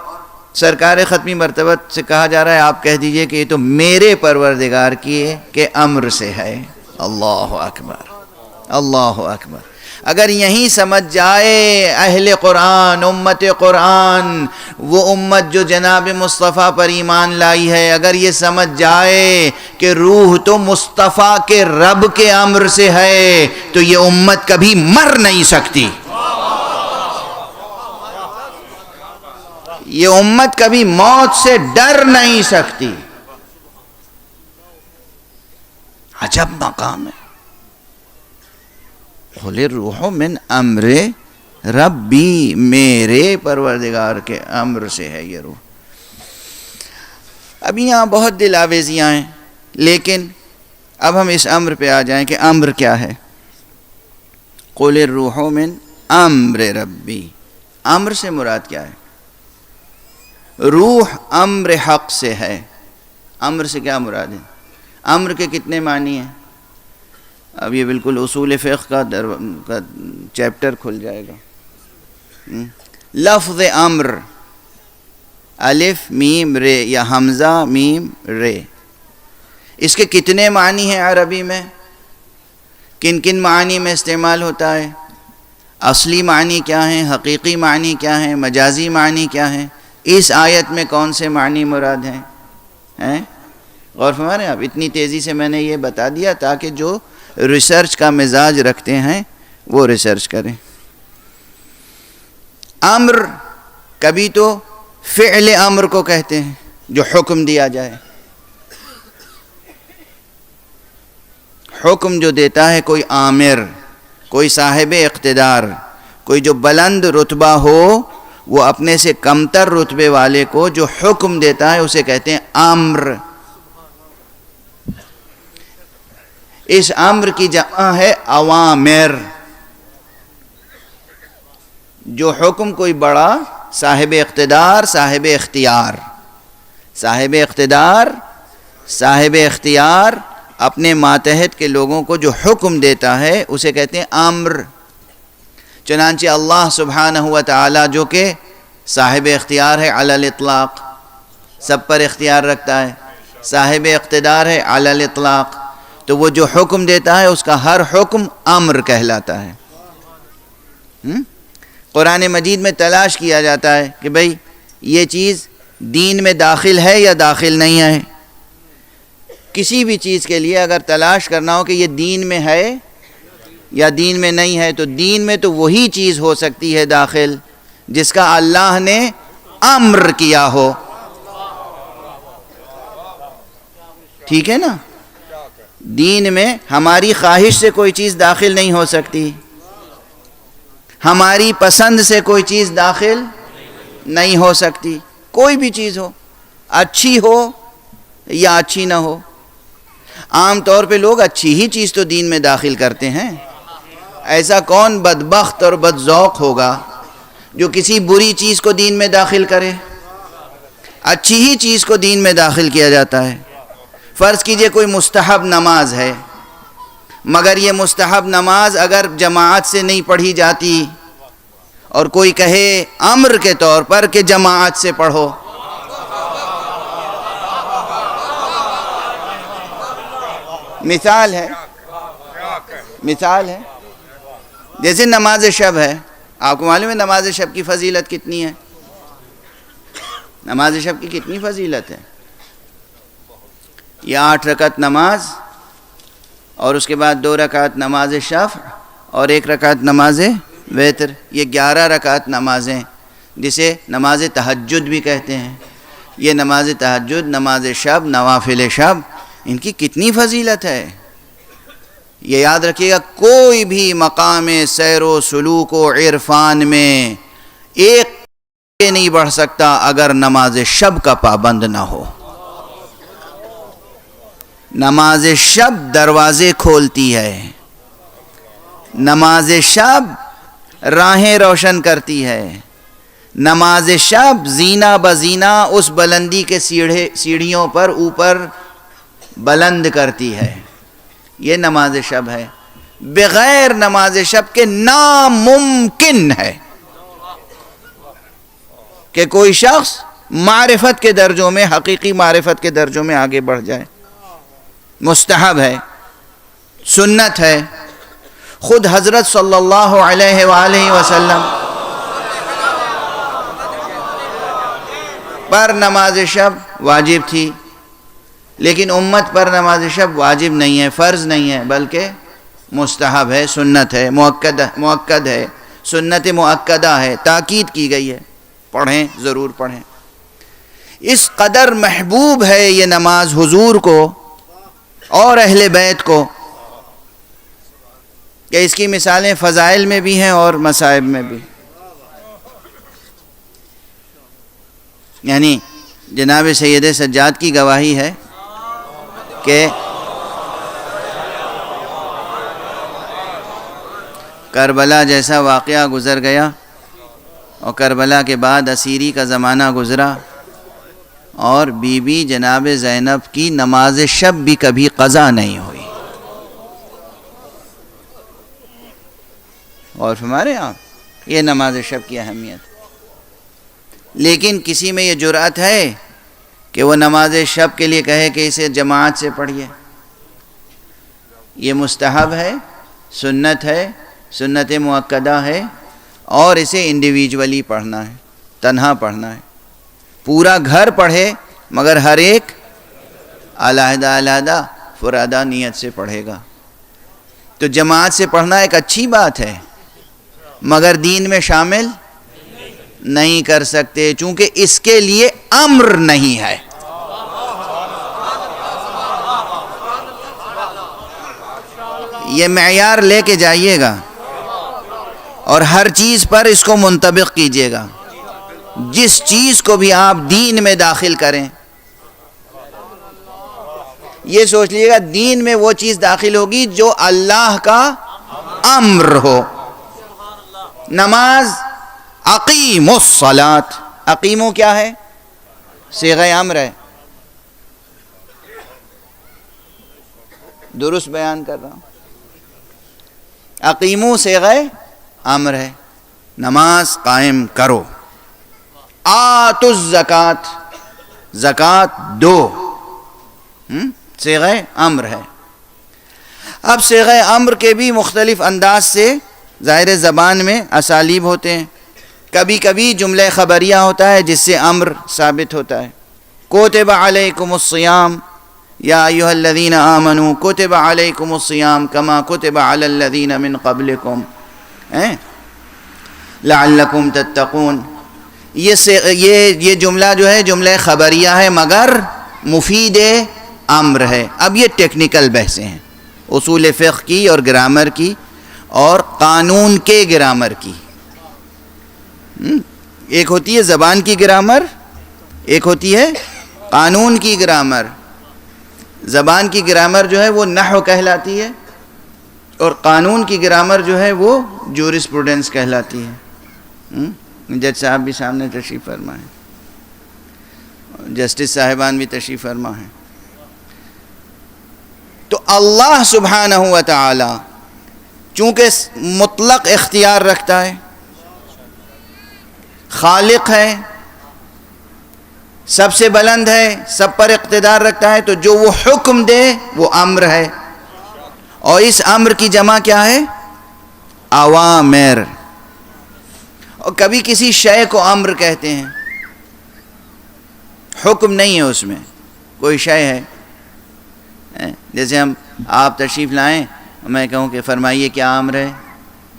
S1: سرکار ختمی مرتبہ سے کہا جا رہا ہے آپ کہہ دیجئے کہ یہ تو میرے پروردگار کے امر سے ہے. اللہ اکبر، اللہ اکبر. اگر یہیں سمجھ جائے اہل قرآن، امت قرآن، وہ امت جو جناب مصطفیٰ پر ایمان لائی ہے، اگر یہ سمجھ جائے کہ روح تو مصطفیٰ کے رب کے امر سے ہے تو یہ امت کبھی مر نہیں سکتی. یہ امت کبھی موت سے ڈر نہیں سکتی. عجب مقام ہے. قل الروح من امر ربی. میرے پروردگار کے امر سے ہے یہ روح. ابھی یہاں بہت دل آویزیاں ہیں، لیکن اب ہم اس امر پہ آ جائیں کہ امر کیا ہے. قل الروح من امر ربی. امر سے مراد کیا ہے؟ روح امر حق سے ہے. امر سے کیا مراد ہے؟ امر کے کتنے معنی ہیں؟ اب یہ بالکل اصول فقہ کا چیپٹر کھل جائے گا. لفظ امر، الف میم رے یا حمزہ میم رے، اس کے کتنے معنی ہیں عربی میں؟ کن کن معنی میں استعمال ہوتا ہے؟ اصلی معنی کیا ہیں؟ حقیقی معنی کیا ہیں؟ مجازی معنی کیا ہیں؟ اس آیت میں کون سے معنی مراد ہیں؟ غور فرما رہے ہیں آپ؟ اتنی تیزی سے میں نے یہ بتا دیا تاکہ جو ریسرچ کا مزاج رکھتے ہیں وہ ریسرچ کریں. امر کبھی تو فعل امر کو کہتے ہیں، جو حکم دیا جائے. حکم جو دیتا ہے کوئی آمر، کوئی صاحب اقتدار، کوئی جو بلند رتبہ ہو، وہ اپنے سے کمتر رتبے والے کو جو حکم دیتا ہے اسے کہتے ہیں امر۔ اس امر کی جمع ہے اوامر۔ جو حکم کوئی بڑا صاحب اقتدار، صاحب اختیار، صاحب اقتدار، صاحب اختیار اپنے ماتحت کے لوگوں کو جو حکم دیتا ہے اسے کہتے ہیں امر۔ چنانچہ اللہ سبحانہ و تعالی جو کہ صاحب اختیار ہے علی الاطلاق، سب پر اختیار رکھتا ہے، صاحب اقتدار ہے علی الاطلاق، تو وہ جو حکم دیتا ہے اس کا ہر حکم امر کہلاتا ہے۔ قرآن مجید میں تلاش کیا جاتا ہے کہ بھئی یہ چیز دین میں داخل ہے یا داخل نہیں ہے۔ کسی بھی چیز کے لیے اگر تلاش کرنا ہو کہ یہ دین میں ہے یا دین میں نہیں ہے، تو دین میں تو وہی چیز ہو سکتی ہے داخل جس کا اللہ نے امر کیا ہو، ٹھیک ہے نا؟ دین میں ہماری خواہش سے کوئی چیز داخل نہیں ہو سکتی، ہماری پسند سے کوئی چیز داخل نہیں ہو سکتی، کوئی بھی چیز ہو، اچھی ہو یا اچھی نہ ہو۔ عام طور پہ لوگ اچھی ہی چیز تو دین میں داخل کرتے ہیں۔ ایسا کون بدبخت اور بدذوق ہوگا جو کسی بری چیز کو دین میں داخل کرے؟ اچھی ہی چیز کو دین میں داخل کیا جاتا ہے۔ فرض کیجئے کوئی مستحب نماز ہے، مگر یہ مستحب نماز اگر جماعت سے نہیں پڑھی جاتی اور کوئی کہے امر کے طور پر کہ جماعت سے پڑھو، مثال ہے جیسے نماز شب ہے، آپ کو معلوم ہے نماز شب کی فضیلت کتنی ہے؟ نماز شب کی کتنی فضیلت ہے؟ یہ 8 رکعت نماز اور اس کے بعد 2 رکعت نماز شفع اور 1 رکعت نماز وتر، یہ 11 رکعت نمازیں جسے نماز تہجد بھی کہتے ہیں۔ یہ نماز تہجد، نماز شب، نوافل شب، ان کی کتنی فضیلت ہے۔ یہ یاد رکھیے گا، کوئی بھی مقام سیر و سلوک و عرفان میں ایک نہیں بڑھ سکتا اگر نماز شب کا پابند نہ ہو۔ نماز شب دروازے کھولتی ہے، نماز شب راہیں روشن کرتی ہے، نماز شب زینہ بزینہ اس بلندی کے سیڑھیوں پر اوپر بلند کرتی ہے۔ یہ نماز شب ہے، بغیر نماز شب کے ناممکن ہے کہ کوئی شخص معرفت کے درجوں میں، حقیقی معرفت کے درجوں میں آگے بڑھ جائے۔ مستحب ہے، سنت ہے۔ خود حضرت صلی اللہ علیہ وآلہ وسلم پر نماز شب واجب تھی، لیکن امت پر نماز شب واجب نہیں ہے، فرض نہیں ہے، بلکہ مستحب ہے، سنت ہے، مؤکد ہے، سنت مؤکدہ ہے، تاکید کی گئی ہے، پڑھیں، ضرور پڑھیں۔ اس قدر محبوب ہے یہ نماز حضور کو اور اہل بیت کو کہ اس کی مثالیں فضائل میں بھی ہیں اور مصائب میں بھی۔ یعنی جناب سید سجاد کی گواہی ہے کہ کربلا جیسا واقعہ گزر گیا اور کربلا کے بعد اسیری کا زمانہ گزرا اور بی بی جناب زینب کی نماز شب بھی کبھی قضا نہیں ہوئی۔ اور ہمارے یہاں یہ نماز شب کی اہمیت، لیکن کسی میں یہ جرأت ہے کہ وہ نماز شب کے لیے کہے کہ اسے جماعت سے پڑھیے۔ یہ مستحب ہے، سنت ہے، سنت مؤکدہ ہے، اور اسے انڈیویجولی پڑھنا ہے، تنہا پڑھنا ہے۔ پورا گھر پڑھے مگر ہر ایک علیحدہ علیحدہ فرادہ نیت سے پڑھے گا۔ تو جماعت سے پڑھنا ایک اچھی بات ہے، مگر دین میں شامل نہیں کر سکتے، چونکہ اس کے لیے امر نہیں ہے۔ یہ معیار لے کے جائیے گا۔ اور ہر چیز پر اس کو منطبق کیجیے گا. جس چیز کو بھی آپ دین میں داخل کریں، یہ سوچ لیجیے گا دین میں وہ چیز داخل ہوگی جو اللہ کا امر ہو. نماز، اقیموا الصلاۃ، اقیمو کیا ہے؟ صیغہ امر ہے. درست بیان کر رہا ہوں. اقیمو صیغہ امر ہے، نماز قائم کرو. آتوا الزکات، زکات دو، صیغہ امر ہے. اب صیغہ امر کے بھی مختلف انداز سے ظاہر زبان میں اسالیب ہوتے ہیں. کبھی کبھی جملہ خبریہ ہوتا ہے جس سے امر ثابت ہوتا ہے. کتب علیکم الصیام یا ایھا الذین آمنوا کتب علیکم الصیام کما کتب علی الذین من قبلکم لعلکم تتقون. یہ جملہ جو ہے جملہ خبریہ ہے مگر مفید امر ہے. اب یہ ٹیکنیکل بحثیں ہیں اصول فقہ کی اور گرامر کی اور قانون کے گرامر کی. ایک ہوتی ہے زبان کی گرامر، ایک ہوتی ہے قانون کی گرامر. زبان کی گرامر جو ہے وہ نحو کہلاتی ہے اور قانون کی گرامر جو ہے وہ جورسپروڈنس کہلاتی ہے. جج صاحب بھی سامنے تشریف فرما ہے، جسٹس صاحبان بھی تشریف فرما ہے. تو اللہ سبحانہ و تعالی چونکہ مطلق اختیار رکھتا ہے، خالق ہے، سب سے بلند ہے، سب پر اقتدار رکھتا ہے، تو جو وہ حکم دے وہ امر ہے. اور اس امر کی جمع کیا ہے؟ اوامر. اور کبھی کسی شے کو امر کہتے ہیں، حکم نہیں ہے اس میں، کوئی شے ہے. جیسے آپ تشریف لائیں، میں کہوں کہ فرمائیے کیا امر ہے،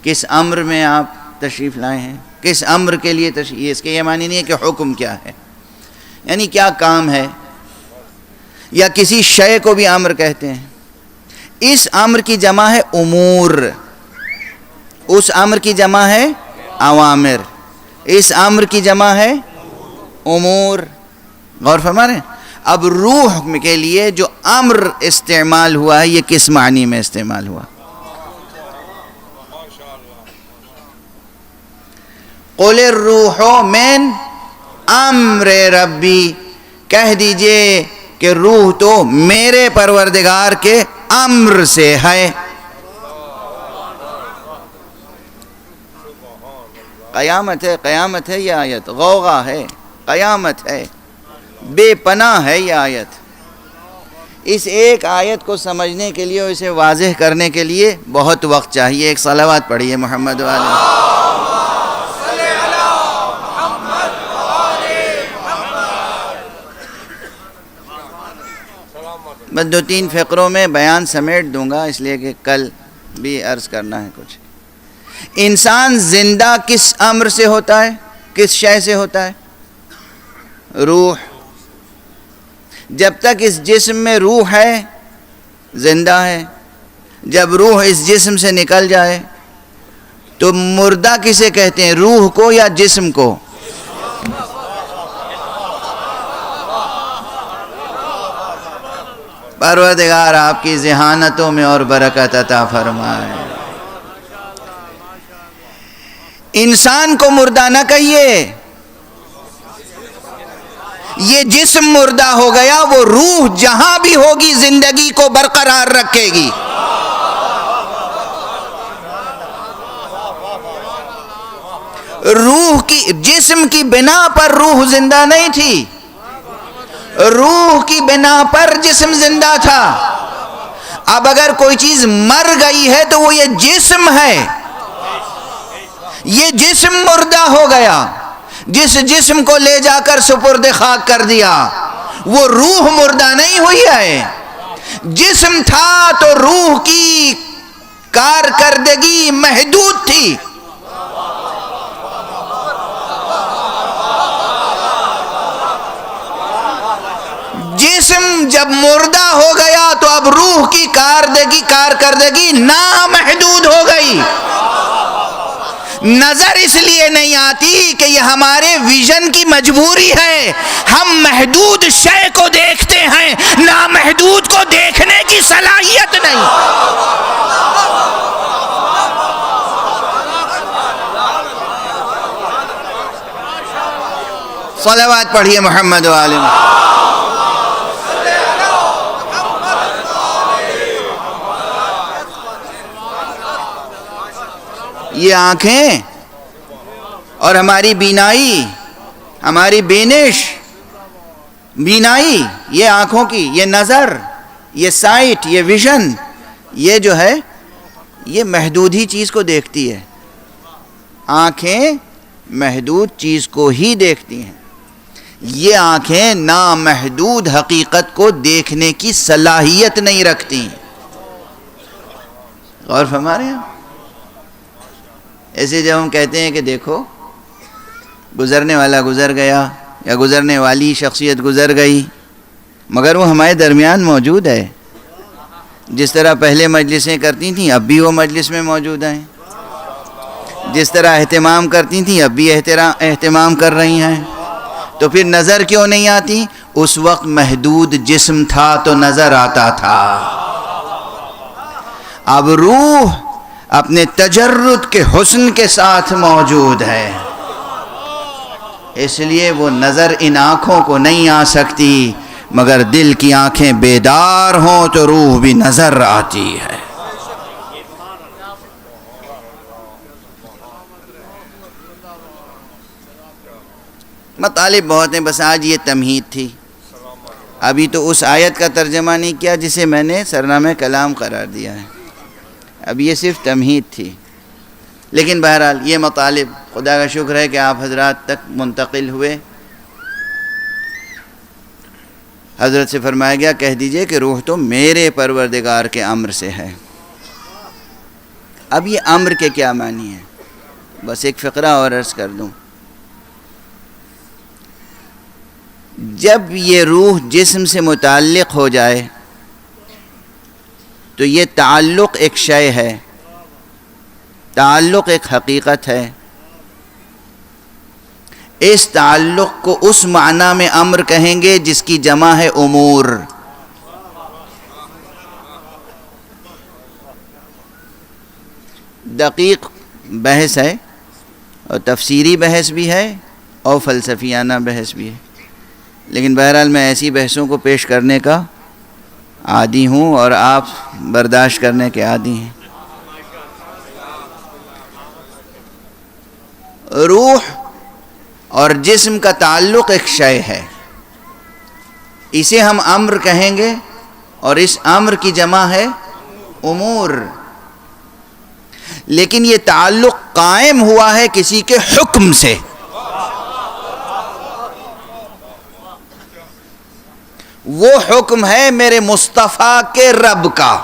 S1: کس امر میں آپ تشریف لائے ہیں، کس امر کے لیے تشریف. اس کے یہ معنی نہیں ہے کہ حکم کیا ہے، یعنی کیا کام ہے. یا کسی شے کو بھی امر کہتے ہیں. اس امر کی جمع ہے امور، اس امر کی جمع ہے اوامر، اس امر کی جمع ہے امور. غور فرما رہے ہیں؟ اب روح کے لیے جو امر استعمال ہوا ہے یہ کس معنی میں استعمال ہوا؟ قل الروح من امر ربی، کہہ دیجئے کہ روح تو میرے پروردگار کے امر سے ہے. قیامت ہے، قیامت ہے یہ آیت، غوغا ہے، قیامت ہے، بے پناہ ہے یہ آیت. اس ایک آیت کو سمجھنے کے لیے اور اسے واضح کرنے کے لیے بہت وقت چاہیے. ایک صلوات پڑھیے محمد والے. بس 2-3 فقروں میں بیان سمیٹ دوں گا اس لیے کہ کل بھی عرض کرنا ہے کچھ. انسان زندہ کس امر سے ہوتا ہے، کس شے سے ہوتا ہے؟ روح. جب تک اس جسم میں روح ہے زندہ ہے. جب روح اس جسم سے نکل جائے تو مردہ کسے کہتے ہیں، روح کو یا جسم کو؟ پروردگار آپ کی ذہانتوں میں اور برکت عطا فرمائے. انسان کو مردہ نہ کہیے، یہ جسم مردہ ہو گیا، وہ روح جہاں بھی ہوگی زندگی کو برقرار رکھے گی. روح کی، جسم کی بنا پر روح زندہ نہیں تھی، روح کی بنا پر جسم زندہ تھا. اب اگر کوئی چیز مر گئی ہے تو وہ یہ جسم ہے، یہ جسم مردہ ہو گیا. جس جسم کو لے جا کر سپرد خاک کر دیا وہ روح مردہ نہیں ہوئی ہے. جسم تھا تو روح کی کارکردگی محدود تھی. جسم جب مردہ ہو گیا تو اب روح کی کارکردگی نامحدود ہو گئی. نظر اس لیے نہیں آتی کہ یہ ہمارے ویژن کی مجبوری ہے. ہم محدود شے کو دیکھتے ہیں, نامحدود کو دیکھنے کی صلاحیت نہیں. صلوات پڑھیے محمد و آل محمد. یہ آنکھیں اور ہماری بینائی, ہماری بینائی, یہ آنکھوں کی, یہ نظر, یہ سائٹ, یہ ویژن, یہ جو ہے یہ محدود ہی چیز کو دیکھتی ہے. آنکھیں محدود چیز کو ہی دیکھتی ہیں. یہ آنکھیں نامحدود حقیقت کو دیکھنے کی صلاحیت نہیں رکھتی. غور فرما رہے ہیں؟ ایسے جب ہم کہتے ہیں کہ دیکھو گزرنے والا گزر گیا یا گزرنے والی شخصیت گزر گئی, مگر وہ ہمارے درمیان موجود ہے. جس طرح پہلے مجلسیں کرتی تھیں اب بھی وہ مجلس میں موجود ہیں. جس طرح اہتمام کرتی تھیں اب بھی اہتمام کر رہی ہیں. تو پھر نظر کیوں نہیں آتی؟ اس وقت محدود جسم تھا تو نظر آتا تھا. اب روح اپنے تجرد کے حسن کے ساتھ موجود ہے, اس لیے وہ نظر ان آنکھوں کو نہیں آ سکتی, مگر دل کی آنکھیں بیدار ہوں تو روح بھی نظر آتی ہے. مطالب بہت ہیں, بس آج یہ تمہید تھی. ابھی تو اس آیت کا ترجمہ نہیں کیا جسے میں نے سرنامہ کلام قرار دیا ہے. اب یہ صرف تمہید تھی, لیکن بہرحال یہ مطالب خدا کا شکر ہے کہ آپ حضرات تک منتقل ہوئے. حضرت سے فرمایا گیا کہہ دیجئے کہ روح تو میرے پروردگار کے امر سے ہے. اب یہ امر کے کیا معنی ہے؟ بس ایک فقرہ اور عرض کر دوں. جب یہ روح جسم سے متعلق ہو جائے تو یہ تعلق ایک شے ہے, تعلق ایک حقیقت ہے. اس تعلق کو اس معنی میں امر کہیں گے جس کی جمع ہے امور. دقیق بحث ہے اور تفسیری بحث بھی ہے اور فلسفیانہ بحث بھی ہے, لیکن بہرحال میں ایسی بحثوں کو پیش کرنے کا عادی ہوں اور آپ برداشت کرنے کے عادی ہیں. روح اور جسم کا تعلق ایک شے ہے, اسے ہم امر کہیں گے اور اس امر کی جمع ہے امور. لیکن یہ تعلق قائم ہوا ہے کسی کے حکم سے. وہ حکم ہے میرے مصطفیٰ کے رب کا.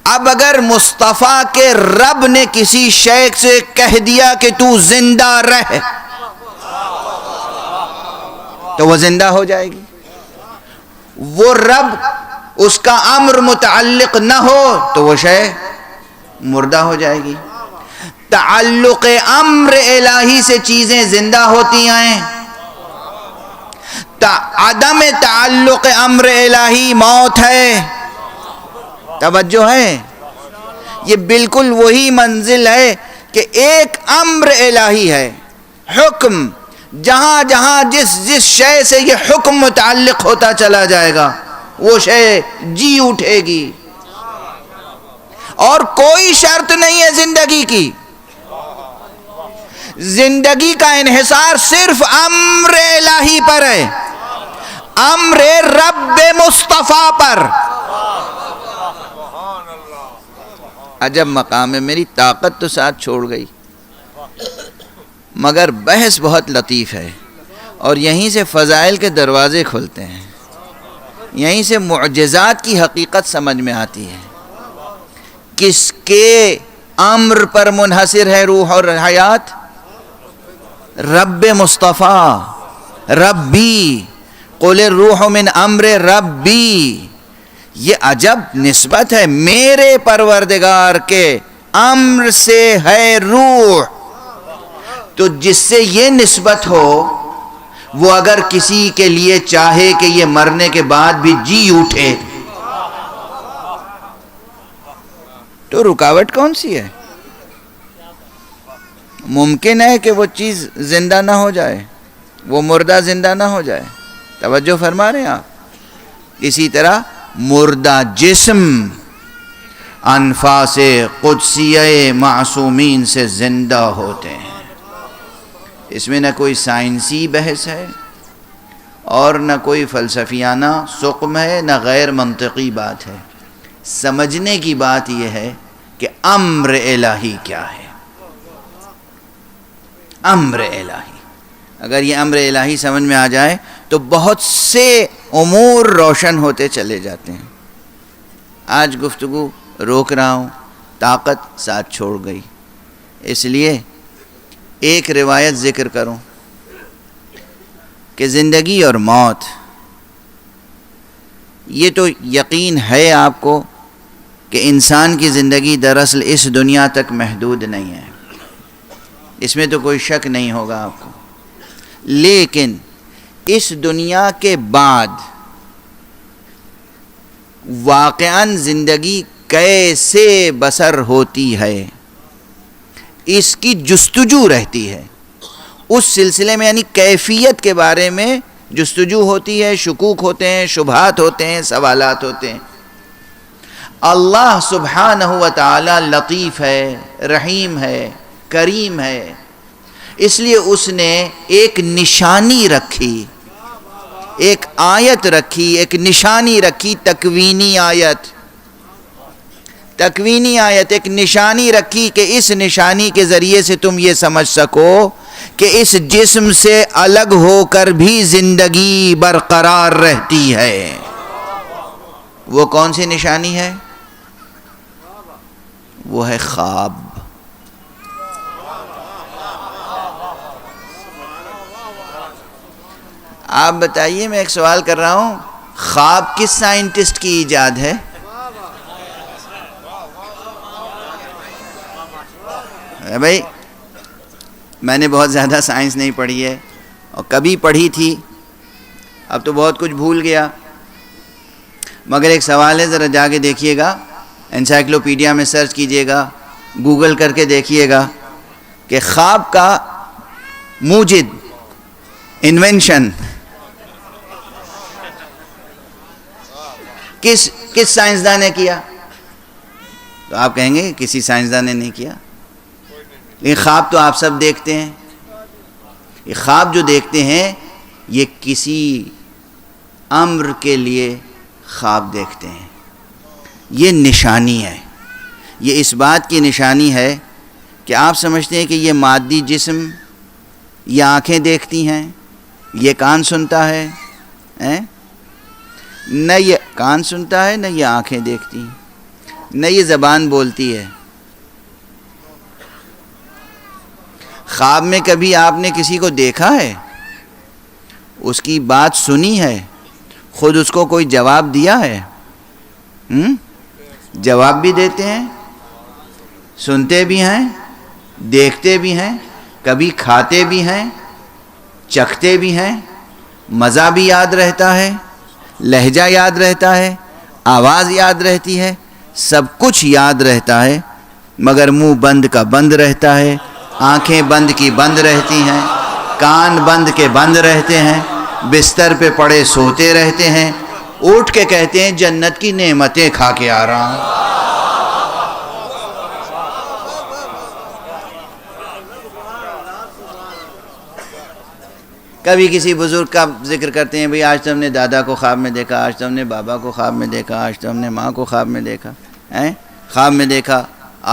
S1: اب اگر مصطفیٰ کے رب نے کسی شیخ سے کہہ دیا کہ تو زندہ رہ, تو وہ زندہ ہو جائے گی. وہ رب اس کا امر متعلق نہ ہو تو وہ شے مردہ ہو جائے گی. تعلق امر الہی سے چیزیں زندہ ہوتی ہیں, عدم تعلق امر الہی موت ہے. توجہ ہے, یہ بالکل وہی منزل ہے کہ ایک امر الہی ہے, حکم, جہاں جہاں جس شے سے یہ حکم متعلق ہوتا چلا جائے گا وہ شے جی اٹھے گی. اور کوئی شرط نہیں ہے زندگی کی. زندگی کا انحصار صرف امر الہی پر ہے, امر رب مصطفیٰ پر. عجب مقام ہے, میری طاقت تو ساتھ چھوڑ گئی, مگر بحث بہت لطیف ہے اور یہیں سے فضائل کے دروازے کھلتے ہیں, یہیں سے معجزات کی حقیقت سمجھ میں آتی ہے. کس کے امر پر منحصر ہے روح اور حیات؟ رب مصطفیٰ, ربی, قل الروح من امر ربی. یہ عجب نسبت ہے، میرے پروردگار کے امر سے ہے روح. تو جس سے یہ نسبت ہو وہ اگر کسی کے لیے چاہے کہ یہ مرنے کے بعد بھی جی اٹھے تو رکاوٹ کون سی ہے؟ ممکن ہے کہ وہ چیز زندہ نہ ہو جائے، وہ مردہ زندہ نہ ہو جائے. توجہ فرما رہے ہیں آپ؟ اسی طرح مردہ جسم انفاس قدسیہ معصومین سے زندہ ہوتے ہیں. اس میں نہ کوئی سائنسی بحث ہے اور نہ کوئی فلسفیانہ سقم ہے، نہ غیر منطقی بات ہے. سمجھنے کی بات یہ ہے کہ امر الہی کیا ہے. امر الہی، اگر یہ امر الہی سمجھ میں آ جائے تو بہت سے امور روشن ہوتے چلے جاتے ہیں. آج گفتگو روک رہا ہوں، طاقت ساتھ چھوڑ گئی، اس لیے ایک روایت ذکر کروں کہ زندگی اور موت، یہ تو یقین ہے آپ کو کہ انسان کی زندگی دراصل اس دنیا تک محدود نہیں ہے، اس میں تو کوئی شک نہیں ہوگا آپ کو. لیکن اس دنیا کے بعد واقعاً زندگی کیسے بسر ہوتی ہے اس کی جستجو رہتی ہے. اس سلسلے میں یعنی کیفیت کے بارے میں جستجو ہوتی ہے، شکوک ہوتے ہیں، شبہات ہوتے ہیں، سوالات ہوتے ہیں. اللہ سبحانہ و تعالی لطیف ہے، رحیم ہے، کریم ہے، اس لیے اس نے ایک نشانی رکھی، ایک آیت رکھی، ایک نشانی رکھی، تکوینی آیت، تکوینی آیت، ایک نشانی رکھی کہ اس نشانی کے ذریعے سے تم یہ سمجھ سکو کہ اس جسم سے الگ ہو کر بھی زندگی برقرار رہتی ہے. وہ کون سی نشانی ہے؟ وہ ہے خواب. آپ بتائیے، میں ایک سوال کر رہا ہوں، خواب کس سائنٹسٹ کی ایجاد ہے؟ بھائی میں نے بہت زیادہ سائنس نہیں پڑھی ہے، اور کبھی پڑھی تھی، اب تو بہت کچھ بھول گیا. مگر ایک سوال ہے، ذرا جا کے دیکھیے گا، انسائکلوپیڈیا میں سرچ کیجئے گا، گوگل کر کے دیکھیے گا کہ خواب کا موجد، انوینشن کس سائنسدان نے کیا؟ تو آپ کہیں گے کسی سائنسدان نے نہیں کیا. لیکن خواب تو آپ سب دیکھتے ہیں. یہ خواب جو دیکھتے ہیں یہ کسی امر کے لیے خواب دیکھتے ہیں. یہ نشانی ہے، یہ اس بات کی نشانی ہے کہ آپ سمجھتے ہیں کہ یہ مادی جسم، یہ آنکھیں دیکھتی ہیں، یہ کان سنتا ہے، نہ یہ کان سنتا ہے، نہ یہ آنکھیں دیکھتی ہیں، نہ یہ زبان بولتی ہے. خواب میں کبھی آپ نے کسی کو دیکھا ہے، اس کی بات سنی ہے، خود اس کو کوئی جواب دیا ہے؟ جواب بھی دیتے ہیں، سنتے بھی ہیں، دیکھتے بھی ہیں، کبھی کھاتے بھی ہیں، چکھتے بھی ہیں، مزہ بھی یاد رہتا ہے، لہجہ یاد رہتا ہے، آواز یاد رہتی ہے، سب کچھ یاد رہتا ہے، مگر منہ بند کا بند رہتا ہے، آنکھیں بند کی بند رہتی ہیں، کان بند کے بند رہتے ہیں، بستر پہ پڑے سوتے رہتے ہیں، اٹھ کے کہتے ہیں جنت کی نعمتیں کھا کے آ رہا ہوں. کبھی کسی بزرگ کا ذکر کرتے ہیں، بھئی آج تو ہم نے دادا کو خواب میں دیکھا، آج تو ہم نے بابا کو خواب میں دیکھا، آج تو ہم نے ماں کو خواب میں دیکھا. خواب میں دیکھا،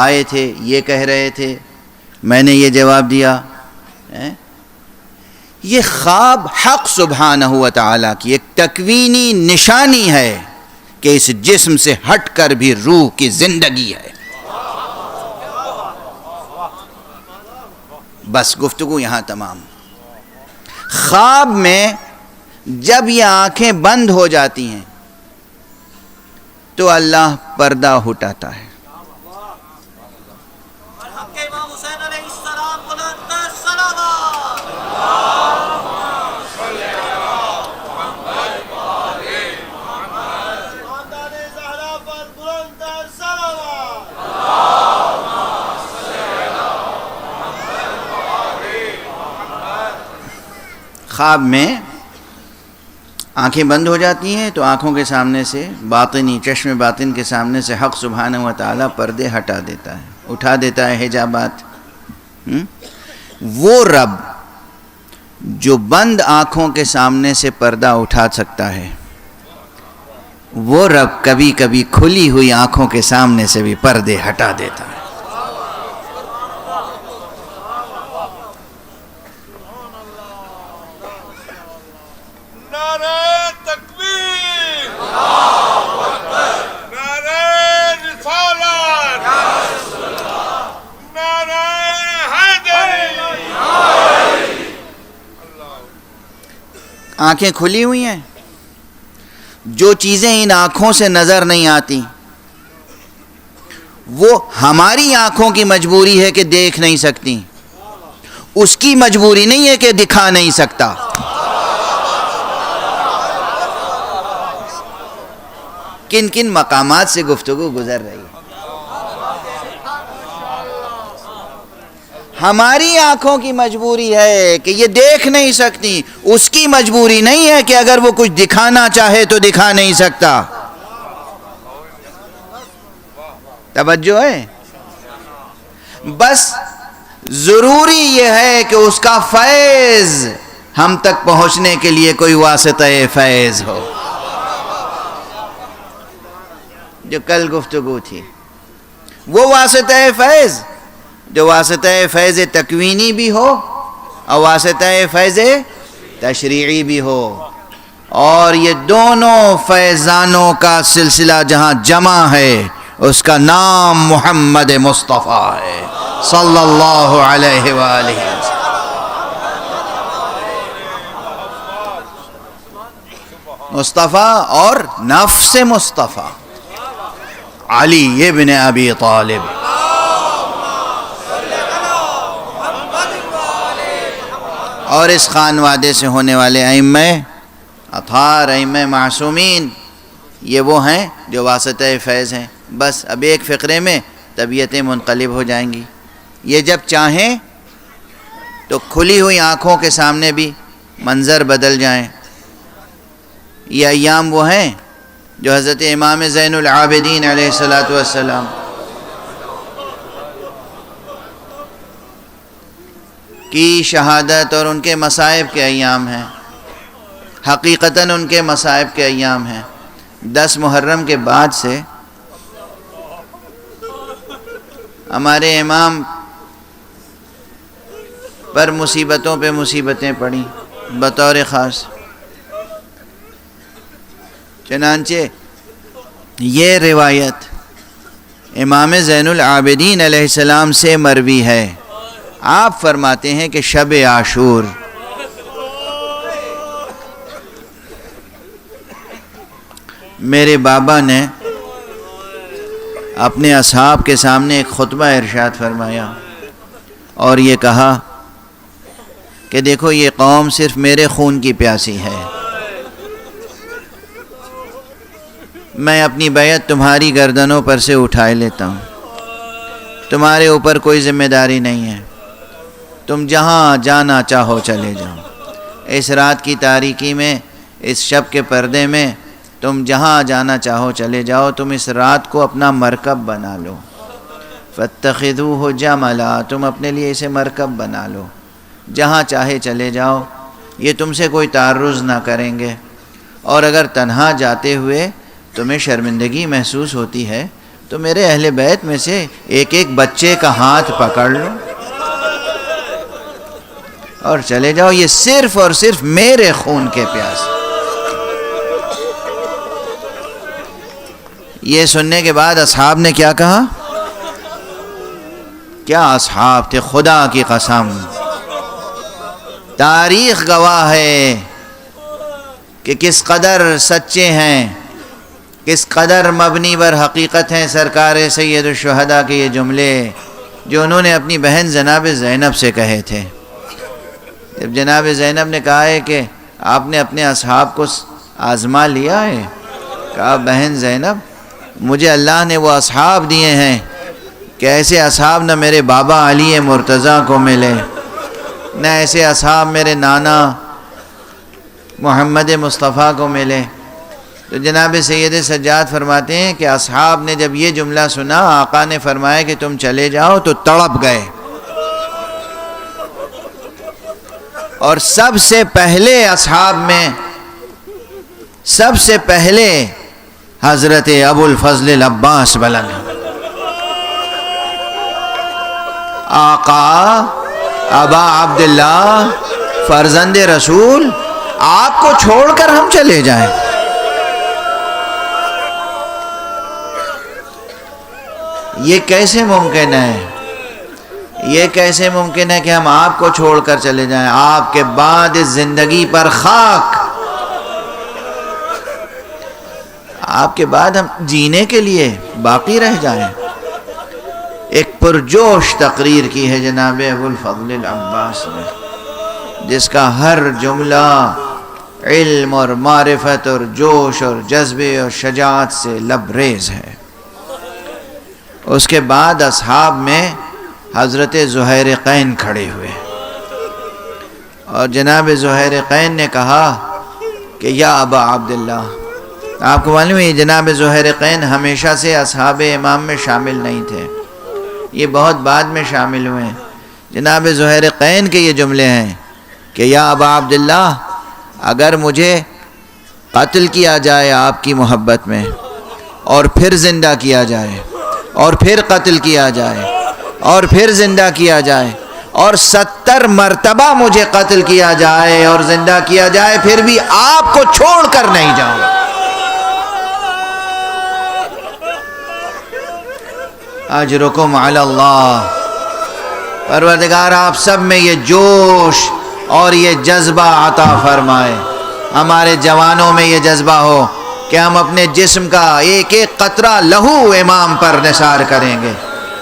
S1: آئے تھے، یہ کہہ رہے تھے، میں نے یہ جواب دیا. یہ خواب حق سبحانہ و تعالیٰ کی ایک تکوینی نشانی ہے کہ اس جسم سے ہٹ کر بھی روح کی زندگی ہے. بس گفتگو یہاں تمام. خواب میں جب یہ آنکھیں بند ہو جاتی ہیں تو اللہ پردہ ہٹاتا ہے. خواب میں آنکھیں بند ہو جاتی ہیں تو آنکھوں کے سامنے سے باطنی چشم باطن کے سامنے سے حق سبحانہ و تعالیٰ پردے ہٹا دیتا ہے، اٹھا دیتا ہے حجابات. وہ رب جو بند آنکھوں کے سامنے سے پردہ اٹھا سکتا ہے، وہ رب کبھی کبھی کھلی ہوئی آنکھوں کے سامنے سے بھی پردے ہٹا دیتا ہے. آنکھیں کھلی ہوئی ہیں، جو چیزیں ان آنکھوں سے نظر نہیں آتی وہ ہماری آنکھوں کی مجبوری ہے کہ دیکھ نہیں سکتی، اس کی مجبوری نہیں ہے کہ دکھا نہیں سکتا. کن کن مقامات سے گفتگو گزر رہی ہے. ہماری آنکھوں کی مجبوری ہے کہ یہ دیکھ نہیں سکتی، اس کی مجبوری نہیں ہے کہ اگر وہ کچھ دکھانا چاہے تو دکھا نہیں سکتا. توجہ ہے؟ بس ضروری یہ ہے کہ اس کا فیض ہم تک پہنچنے کے لیے کوئی واسطہ فیض ہو. جو کل گفتگو تھی وہ واسطہ فیض، جو واسطہ فیض تکوینی بھی ہو اور واسطہ فیض تشریعی بھی ہو، اور یہ دونوں فیضانوں کا سلسلہ جہاں جمع ہے اس کا نام محمد مصطفیٰ ہے صلی اللہ علیہ وآلہ وسلم. مصطفیٰ اور نفس مصطفیٰ علی ابن ابی طالب. اور اس خانوادے سے ہونے والے ائمہ اطہار، ائمہ معصومین، یہ وہ ہیں جو واسطہ فیض ہیں. بس اب ایک فقرے میں طبیعتیں منقلب ہو جائیں گی. یہ جب چاہیں تو کھلی ہوئی آنکھوں کے سامنے بھی منظر بدل جائیں. یہ ایام وہ ہیں جو حضرت امام زین العابدین علیہ السلام کی شہادت اور ان کے مصائب کے ایام ہیں. حقیقتاً ان کے مصائب کے ایام ہیں. 10 محرم کے بعد سے ہمارے امام پر مصیبتوں پہ مصیبتیں پڑیں بطور خاص. چنانچہ یہ روایت امام زین العابدین علیہ السلام سے مروی ہے. آپ فرماتے ہیں کہ شب عاشور میرے بابا نے اپنے اصحاب کے سامنے ایک خطبہ ارشاد فرمایا اور یہ کہا کہ دیکھو یہ قوم صرف میرے خون کی پیاسی ہے. میں اپنی بیعت تمہاری گردنوں پر سے اٹھائے لیتا ہوں. تمہارے اوپر کوئی ذمہ داری نہیں ہے. تم جہاں جانا چاہو چلے جاؤ. اس رات کی تاریکی میں، اس شب کے پردے میں تم جہاں جانا چاہو چلے جاؤ. تم اس رات کو اپنا مرکب بنا لو. فاتخذوہ جملا، تم اپنے لیے اسے مرکب بنا لو. جہاں چاہے چلے جاؤ، یہ تم سے کوئی تعرض نہ کریں گے. اور اگر تنہا جاتے ہوئے تمہیں شرمندگی محسوس ہوتی ہے تو میرے اہل بیت میں سے ایک ایک بچے کا ہاتھ پکڑ لو اور چلے جاؤ. یہ صرف اور صرف میرے خون کے پیاس. یہ سننے کے بعد اصحاب نے کیا کہا؟ کیا اصحاب تھے، خدا کی قسم. تاریخ گواہ ہے کہ کس قدر سچے ہیں کس قدر مبنی بر حقیقت ہیں سرکار سید الشہداء کے یہ جملے جو انہوں نے اپنی بہن جناب زینب سے کہے تھے. جب جناب زینب نے کہا ہے کہ آپ نے اپنے اصحاب کو آزما لیا ہے، کہا بہن زینب مجھے اللہ نے وہ اصحاب دیے ہیں کہ ایسے اصحاب نہ میرے بابا علی مرتضیٰ کو ملے، نہ ایسے اصحاب میرے نانا محمد مصطفیٰ کو ملے. تو جناب سید سجاد فرماتے ہیں کہ اصحاب نے جب یہ جملہ سنا، آقا نے فرمایا کہ تم چلے جاؤ، تو تڑپ گئے. اور سب سے پہلے اصحاب میں سب سے پہلے حضرت ابو الفضل العباس بلند، آقا ابا عبداللہ فرزند رسول، آپ کو چھوڑ کر ہم چلے جائیں. یہ کیسے ممکن ہے؟ یہ کیسے ممکن ہے کہ ہم آپ کو چھوڑ کر چلے جائیں؟ آپ کے بعد اس زندگی پر خاک، آپ کے بعد ہم جینے کے لیے باقی رہ جائیں. ایک پرجوش تقریر کی ہے جناب ابو الفضل العباس نے، جس کا ہر جملہ علم اور معرفت اور جوش اور جذبے اور شجاعت سے لبریز ہے. اس کے بعد اصحاب میں حضرت زہیرقین کھڑے ہوئے اور جناب زہیرقین نے کہا کہ یا ابا عبداللہ، آپ کو معلوم ہے جناب زہیرقین ہمیشہ سے اصحاب امام میں شامل نہیں تھے، یہ بہت بعد میں شامل ہوئے ہیں. جناب زہیرقین کے یہ جملے ہیں کہ یا ابا عبداللہ، اگر مجھے قتل کیا جائے آپ کی محبت میں، اور پھر زندہ کیا جائے، اور پھر قتل کیا جائے، اور پھر زندہ کیا جائے، اور 70 مرتبہ مجھے قتل کیا جائے اور زندہ کیا جائے، پھر بھی آپ کو چھوڑ کر نہیں جاؤں. اجرکم علی اللہ. پروردگار آپ سب میں یہ جوش اور یہ جذبہ عطا فرمائے. ہمارے جوانوں میں یہ جذبہ ہو کہ ہم اپنے جسم کا ایک ایک قطرہ لہو امام پر نثار کریں گے،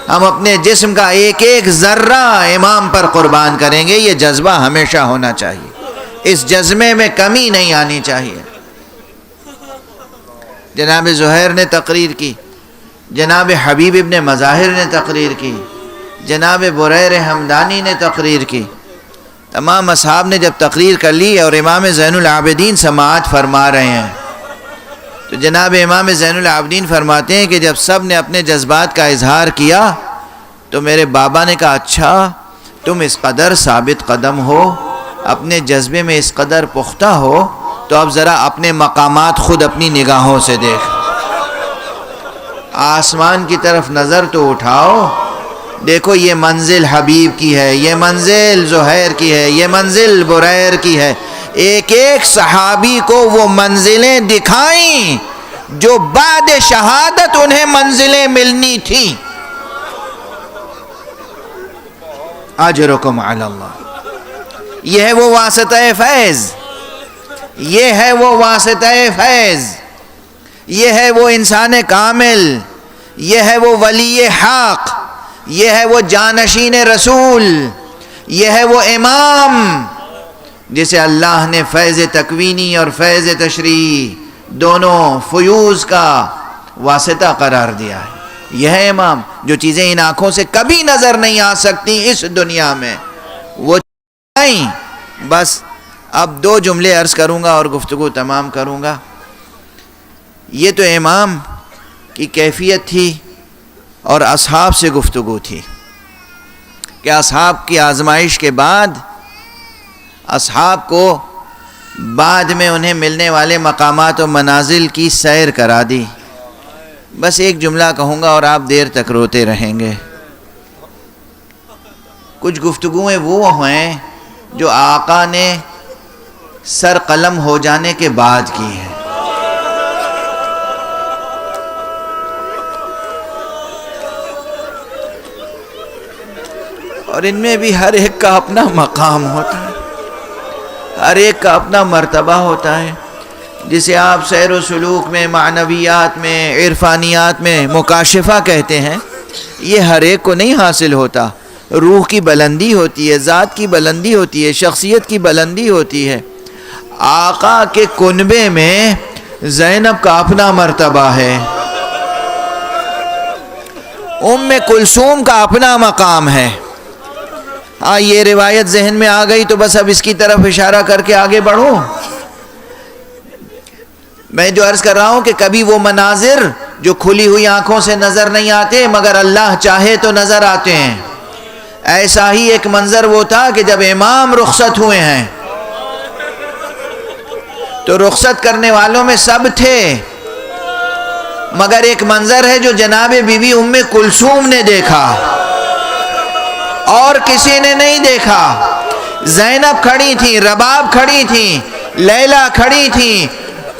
S1: ہم اپنے جسم کا ایک ایک ذرہ امام پر قربان کریں گے. یہ جذبہ ہمیشہ ہونا چاہیے، اس جذبے میں کمی نہیں آنی چاہیے. جناب زہیر نے تقریر کی، جناب حبیب ابن مظاہر نے تقریر کی، جناب بریر حمدانی نے تقریر کی. تمام اصحاب نے جب تقریر کر لی اور امام زین العابدین سماعت فرما رہے ہیں، تو جناب امام زین العابدین فرماتے ہیں کہ جب سب نے اپنے جذبات کا اظہار کیا تو میرے بابا نے کہا اچھا تم اس قدر ثابت قدم ہو، اپنے جذبے میں اس قدر پختہ ہو، تو اب ذرا اپنے مقامات خود اپنی نگاہوں سے دیکھ، آسمان کی طرف نظر تو اٹھاؤ، دیکھو یہ منزل حبیب کی ہے، یہ منزل زہیر کی ہے، یہ منزل بریر کی ہے. ایک ایک صحابی کو وہ منزلیں دکھائیں جو بعد شہادت انہیں منزلیں ملنی تھیں. اجرکم علی اللہ. یہ ہے وہ واسطہ فیض، یہ ہے وہ واسطہ فیض، یہ ہے وہ انسان کامل، یہ ہے وہ ولی حق، یہ ہے وہ جانشین رسول، یہ ہے وہ امام جسے اللہ نے فیض تکوینی اور فیض تشریعی دونوں فیوز کا واسطہ قرار دیا ہے. یہ ہے امام. جو چیزیں ان آنکھوں سے کبھی نظر نہیں آ سکتی اس دنیا میں، وہ نہیں. بس اب 2 جملے عرض کروں گا اور گفتگو تمام کروں گا. یہ تو امام کی کیفیت تھی اور اصحاب سے گفتگو تھی کہ اصحاب کی آزمائش کے بعد اصحاب کو بعد میں انہیں ملنے والے مقامات و منازل کی سیر کرا دی. بس ایک جملہ کہوں گا اور آپ دیر تک روتے رہیں گے. کچھ گفتگویں وہ ہیں جو آقا نے سر قلم ہو جانے کے بعد کی ہیں. اور ان میں بھی ہر ایک کا اپنا مقام ہوتا ہے، ہر ایک کا اپنا مرتبہ ہوتا ہے. جسے آپ سیر و سلوک میں، معنویات میں، عرفانیات میں مکاشفہ کہتے ہیں، یہ ہر ایک کو نہیں حاصل ہوتا۔ روح کی بلندی ہوتی ہے، ذات کی بلندی ہوتی ہے، شخصیت کی بلندی ہوتی ہے۔ آقا کے کنبے میں زینب کا اپنا مرتبہ ہے، ام کلثوم کا اپنا مقام ہے۔ یہ روایت ذہن میں آ گئی تو بس اب اس کی طرف اشارہ کر کے آگے بڑھوں۔ میں جو عرض کر رہا ہوں کہ کبھی وہ مناظر جو کھلی ہوئی آنکھوں سے نظر نہیں آتے مگر اللہ چاہے تو نظر آتے ہیں، ایسا ہی ایک منظر وہ تھا کہ جب امام رخصت ہوئے ہیں تو رخصت کرنے والوں میں سب تھے، مگر ایک منظر ہے جو جناب بی بی ام کلثوم نے دیکھا اور کسی نے نہیں دیکھا۔ زینب کھڑی تھی، رباب کھڑی تھی، لیلا کھڑی تھی،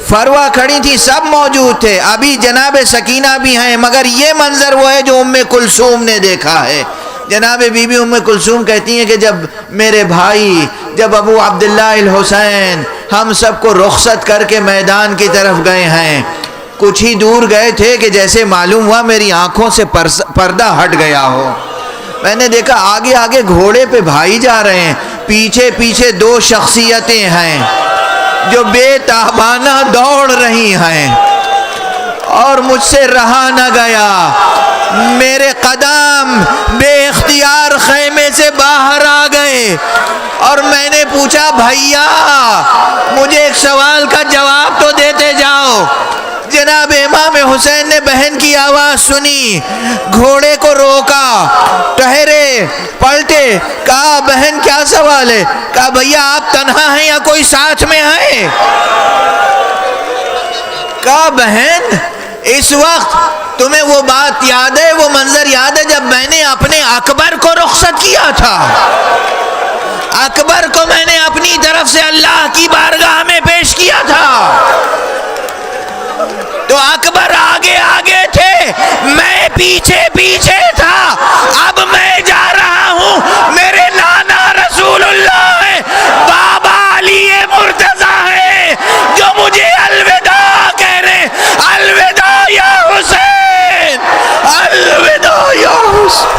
S1: فروہ کھڑی تھی، سب موجود تھے۔ ابھی جناب سکینہ بھی ہیں، مگر یہ منظر وہ ہے جو ام کلثوم نے دیکھا ہے۔ جناب بی بی ام کلثوم کہتی ہیں کہ جب میرے بھائی، جب ابو عبداللہ الحسین ہم سب کو رخصت کر کے میدان کی طرف گئے ہیں، کچھ ہی دور گئے تھے کہ جیسے معلوم ہوا میری آنکھوں سے پردہ ہٹ گیا ہو۔ میں نے دیکھا آگے آگے گھوڑے پہ بھائی جا رہے ہیں، پیچھے پیچھے دو شخصیتیں ہیں جو بے تابانہ دوڑ رہی ہیں، اور مجھ سے رہا نہ گیا، میرے قدم بے اختیار خیمے سے باہر آ گئے، اور میں نے پوچھا بھیا مجھے ایک سوال کا جواب تو دیتے جاؤ۔ جناب امام حسین نے بہن کی آواز سنی، گھوڑے کو روکا، ٹھہرے، پلٹے، کہا بہن کیا سوال ہے؟ کہا بھیا آپ تنہا ہیں یا کوئی ساتھ میں ہے؟ کہا بہن اس وقت تمہیں وہ بات یاد ہے، وہ منظر یاد ہے جب میں نے اپنے اکبر کو رخصت کیا تھا؟ اکبر کو میں نے اپنی طرف سے اللہ کی بارگاہ میں پیش کیا تھا، تو اکبر آگے آگے تھے، میں پیچھے پیچھے تھا۔ اب میں جا رہا ہوں، میرے نانا رسول اللہ ہے، بابا علی مرتضیٰ ہے جو مجھے الوداع کہہ رہے، الوداع یا حسین، الوداع یا حسین۔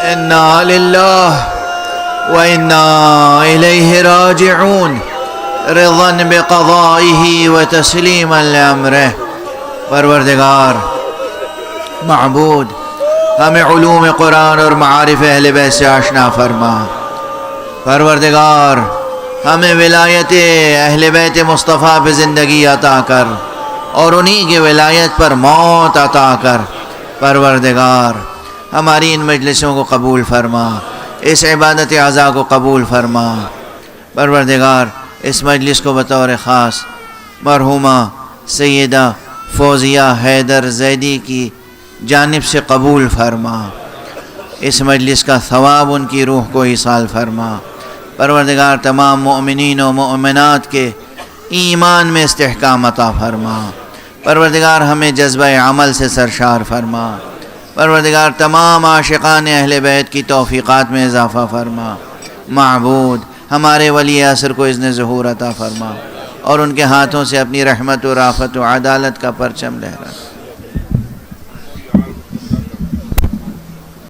S1: اِنَّا لِلَّهِ وَإِنَّا إِلَيْهِ رَاجِعُونَ رِضًا بِقَضَائِهِ وَتَسْلِيمًا لِأَمْرِهِ۔ پروردگار معبود ہمیں علوم قرآن اور معارف اہل بیت سے آشنا فرما۔ پروردگار ہمیں ولایت اہل بیت مصطفیٰ پہ زندگی عطا کر اور انہی کی ولایت پر موت عطا کر۔ پروردگار ہماری ان مجلسوں کو قبول فرما، اس عبادت عزا کو قبول فرما۔ پروردگار اس مجلس کو بطور خاص مرحومہ سیدہ فوزیہ حیدر زیدی کی جانب سے قبول فرما، اس مجلس کا ثواب ان کی روح کو ایصال فرما۔ پروردگار تمام مؤمنین و مؤمنات کے ایمان میں استحکام عطا فرما۔ پروردگار ہمیں جذبہ عمل سے سرشار فرما۔ پروردگار تمام عاشقان اہل بیت کی توفیقات میں اضافہ فرما۔ معبود ہمارے ولی عصر کو اذن ظہور عطا فرما اور ان کے ہاتھوں سے اپنی رحمت و رافت و عدالت کا پرچم لہرا۔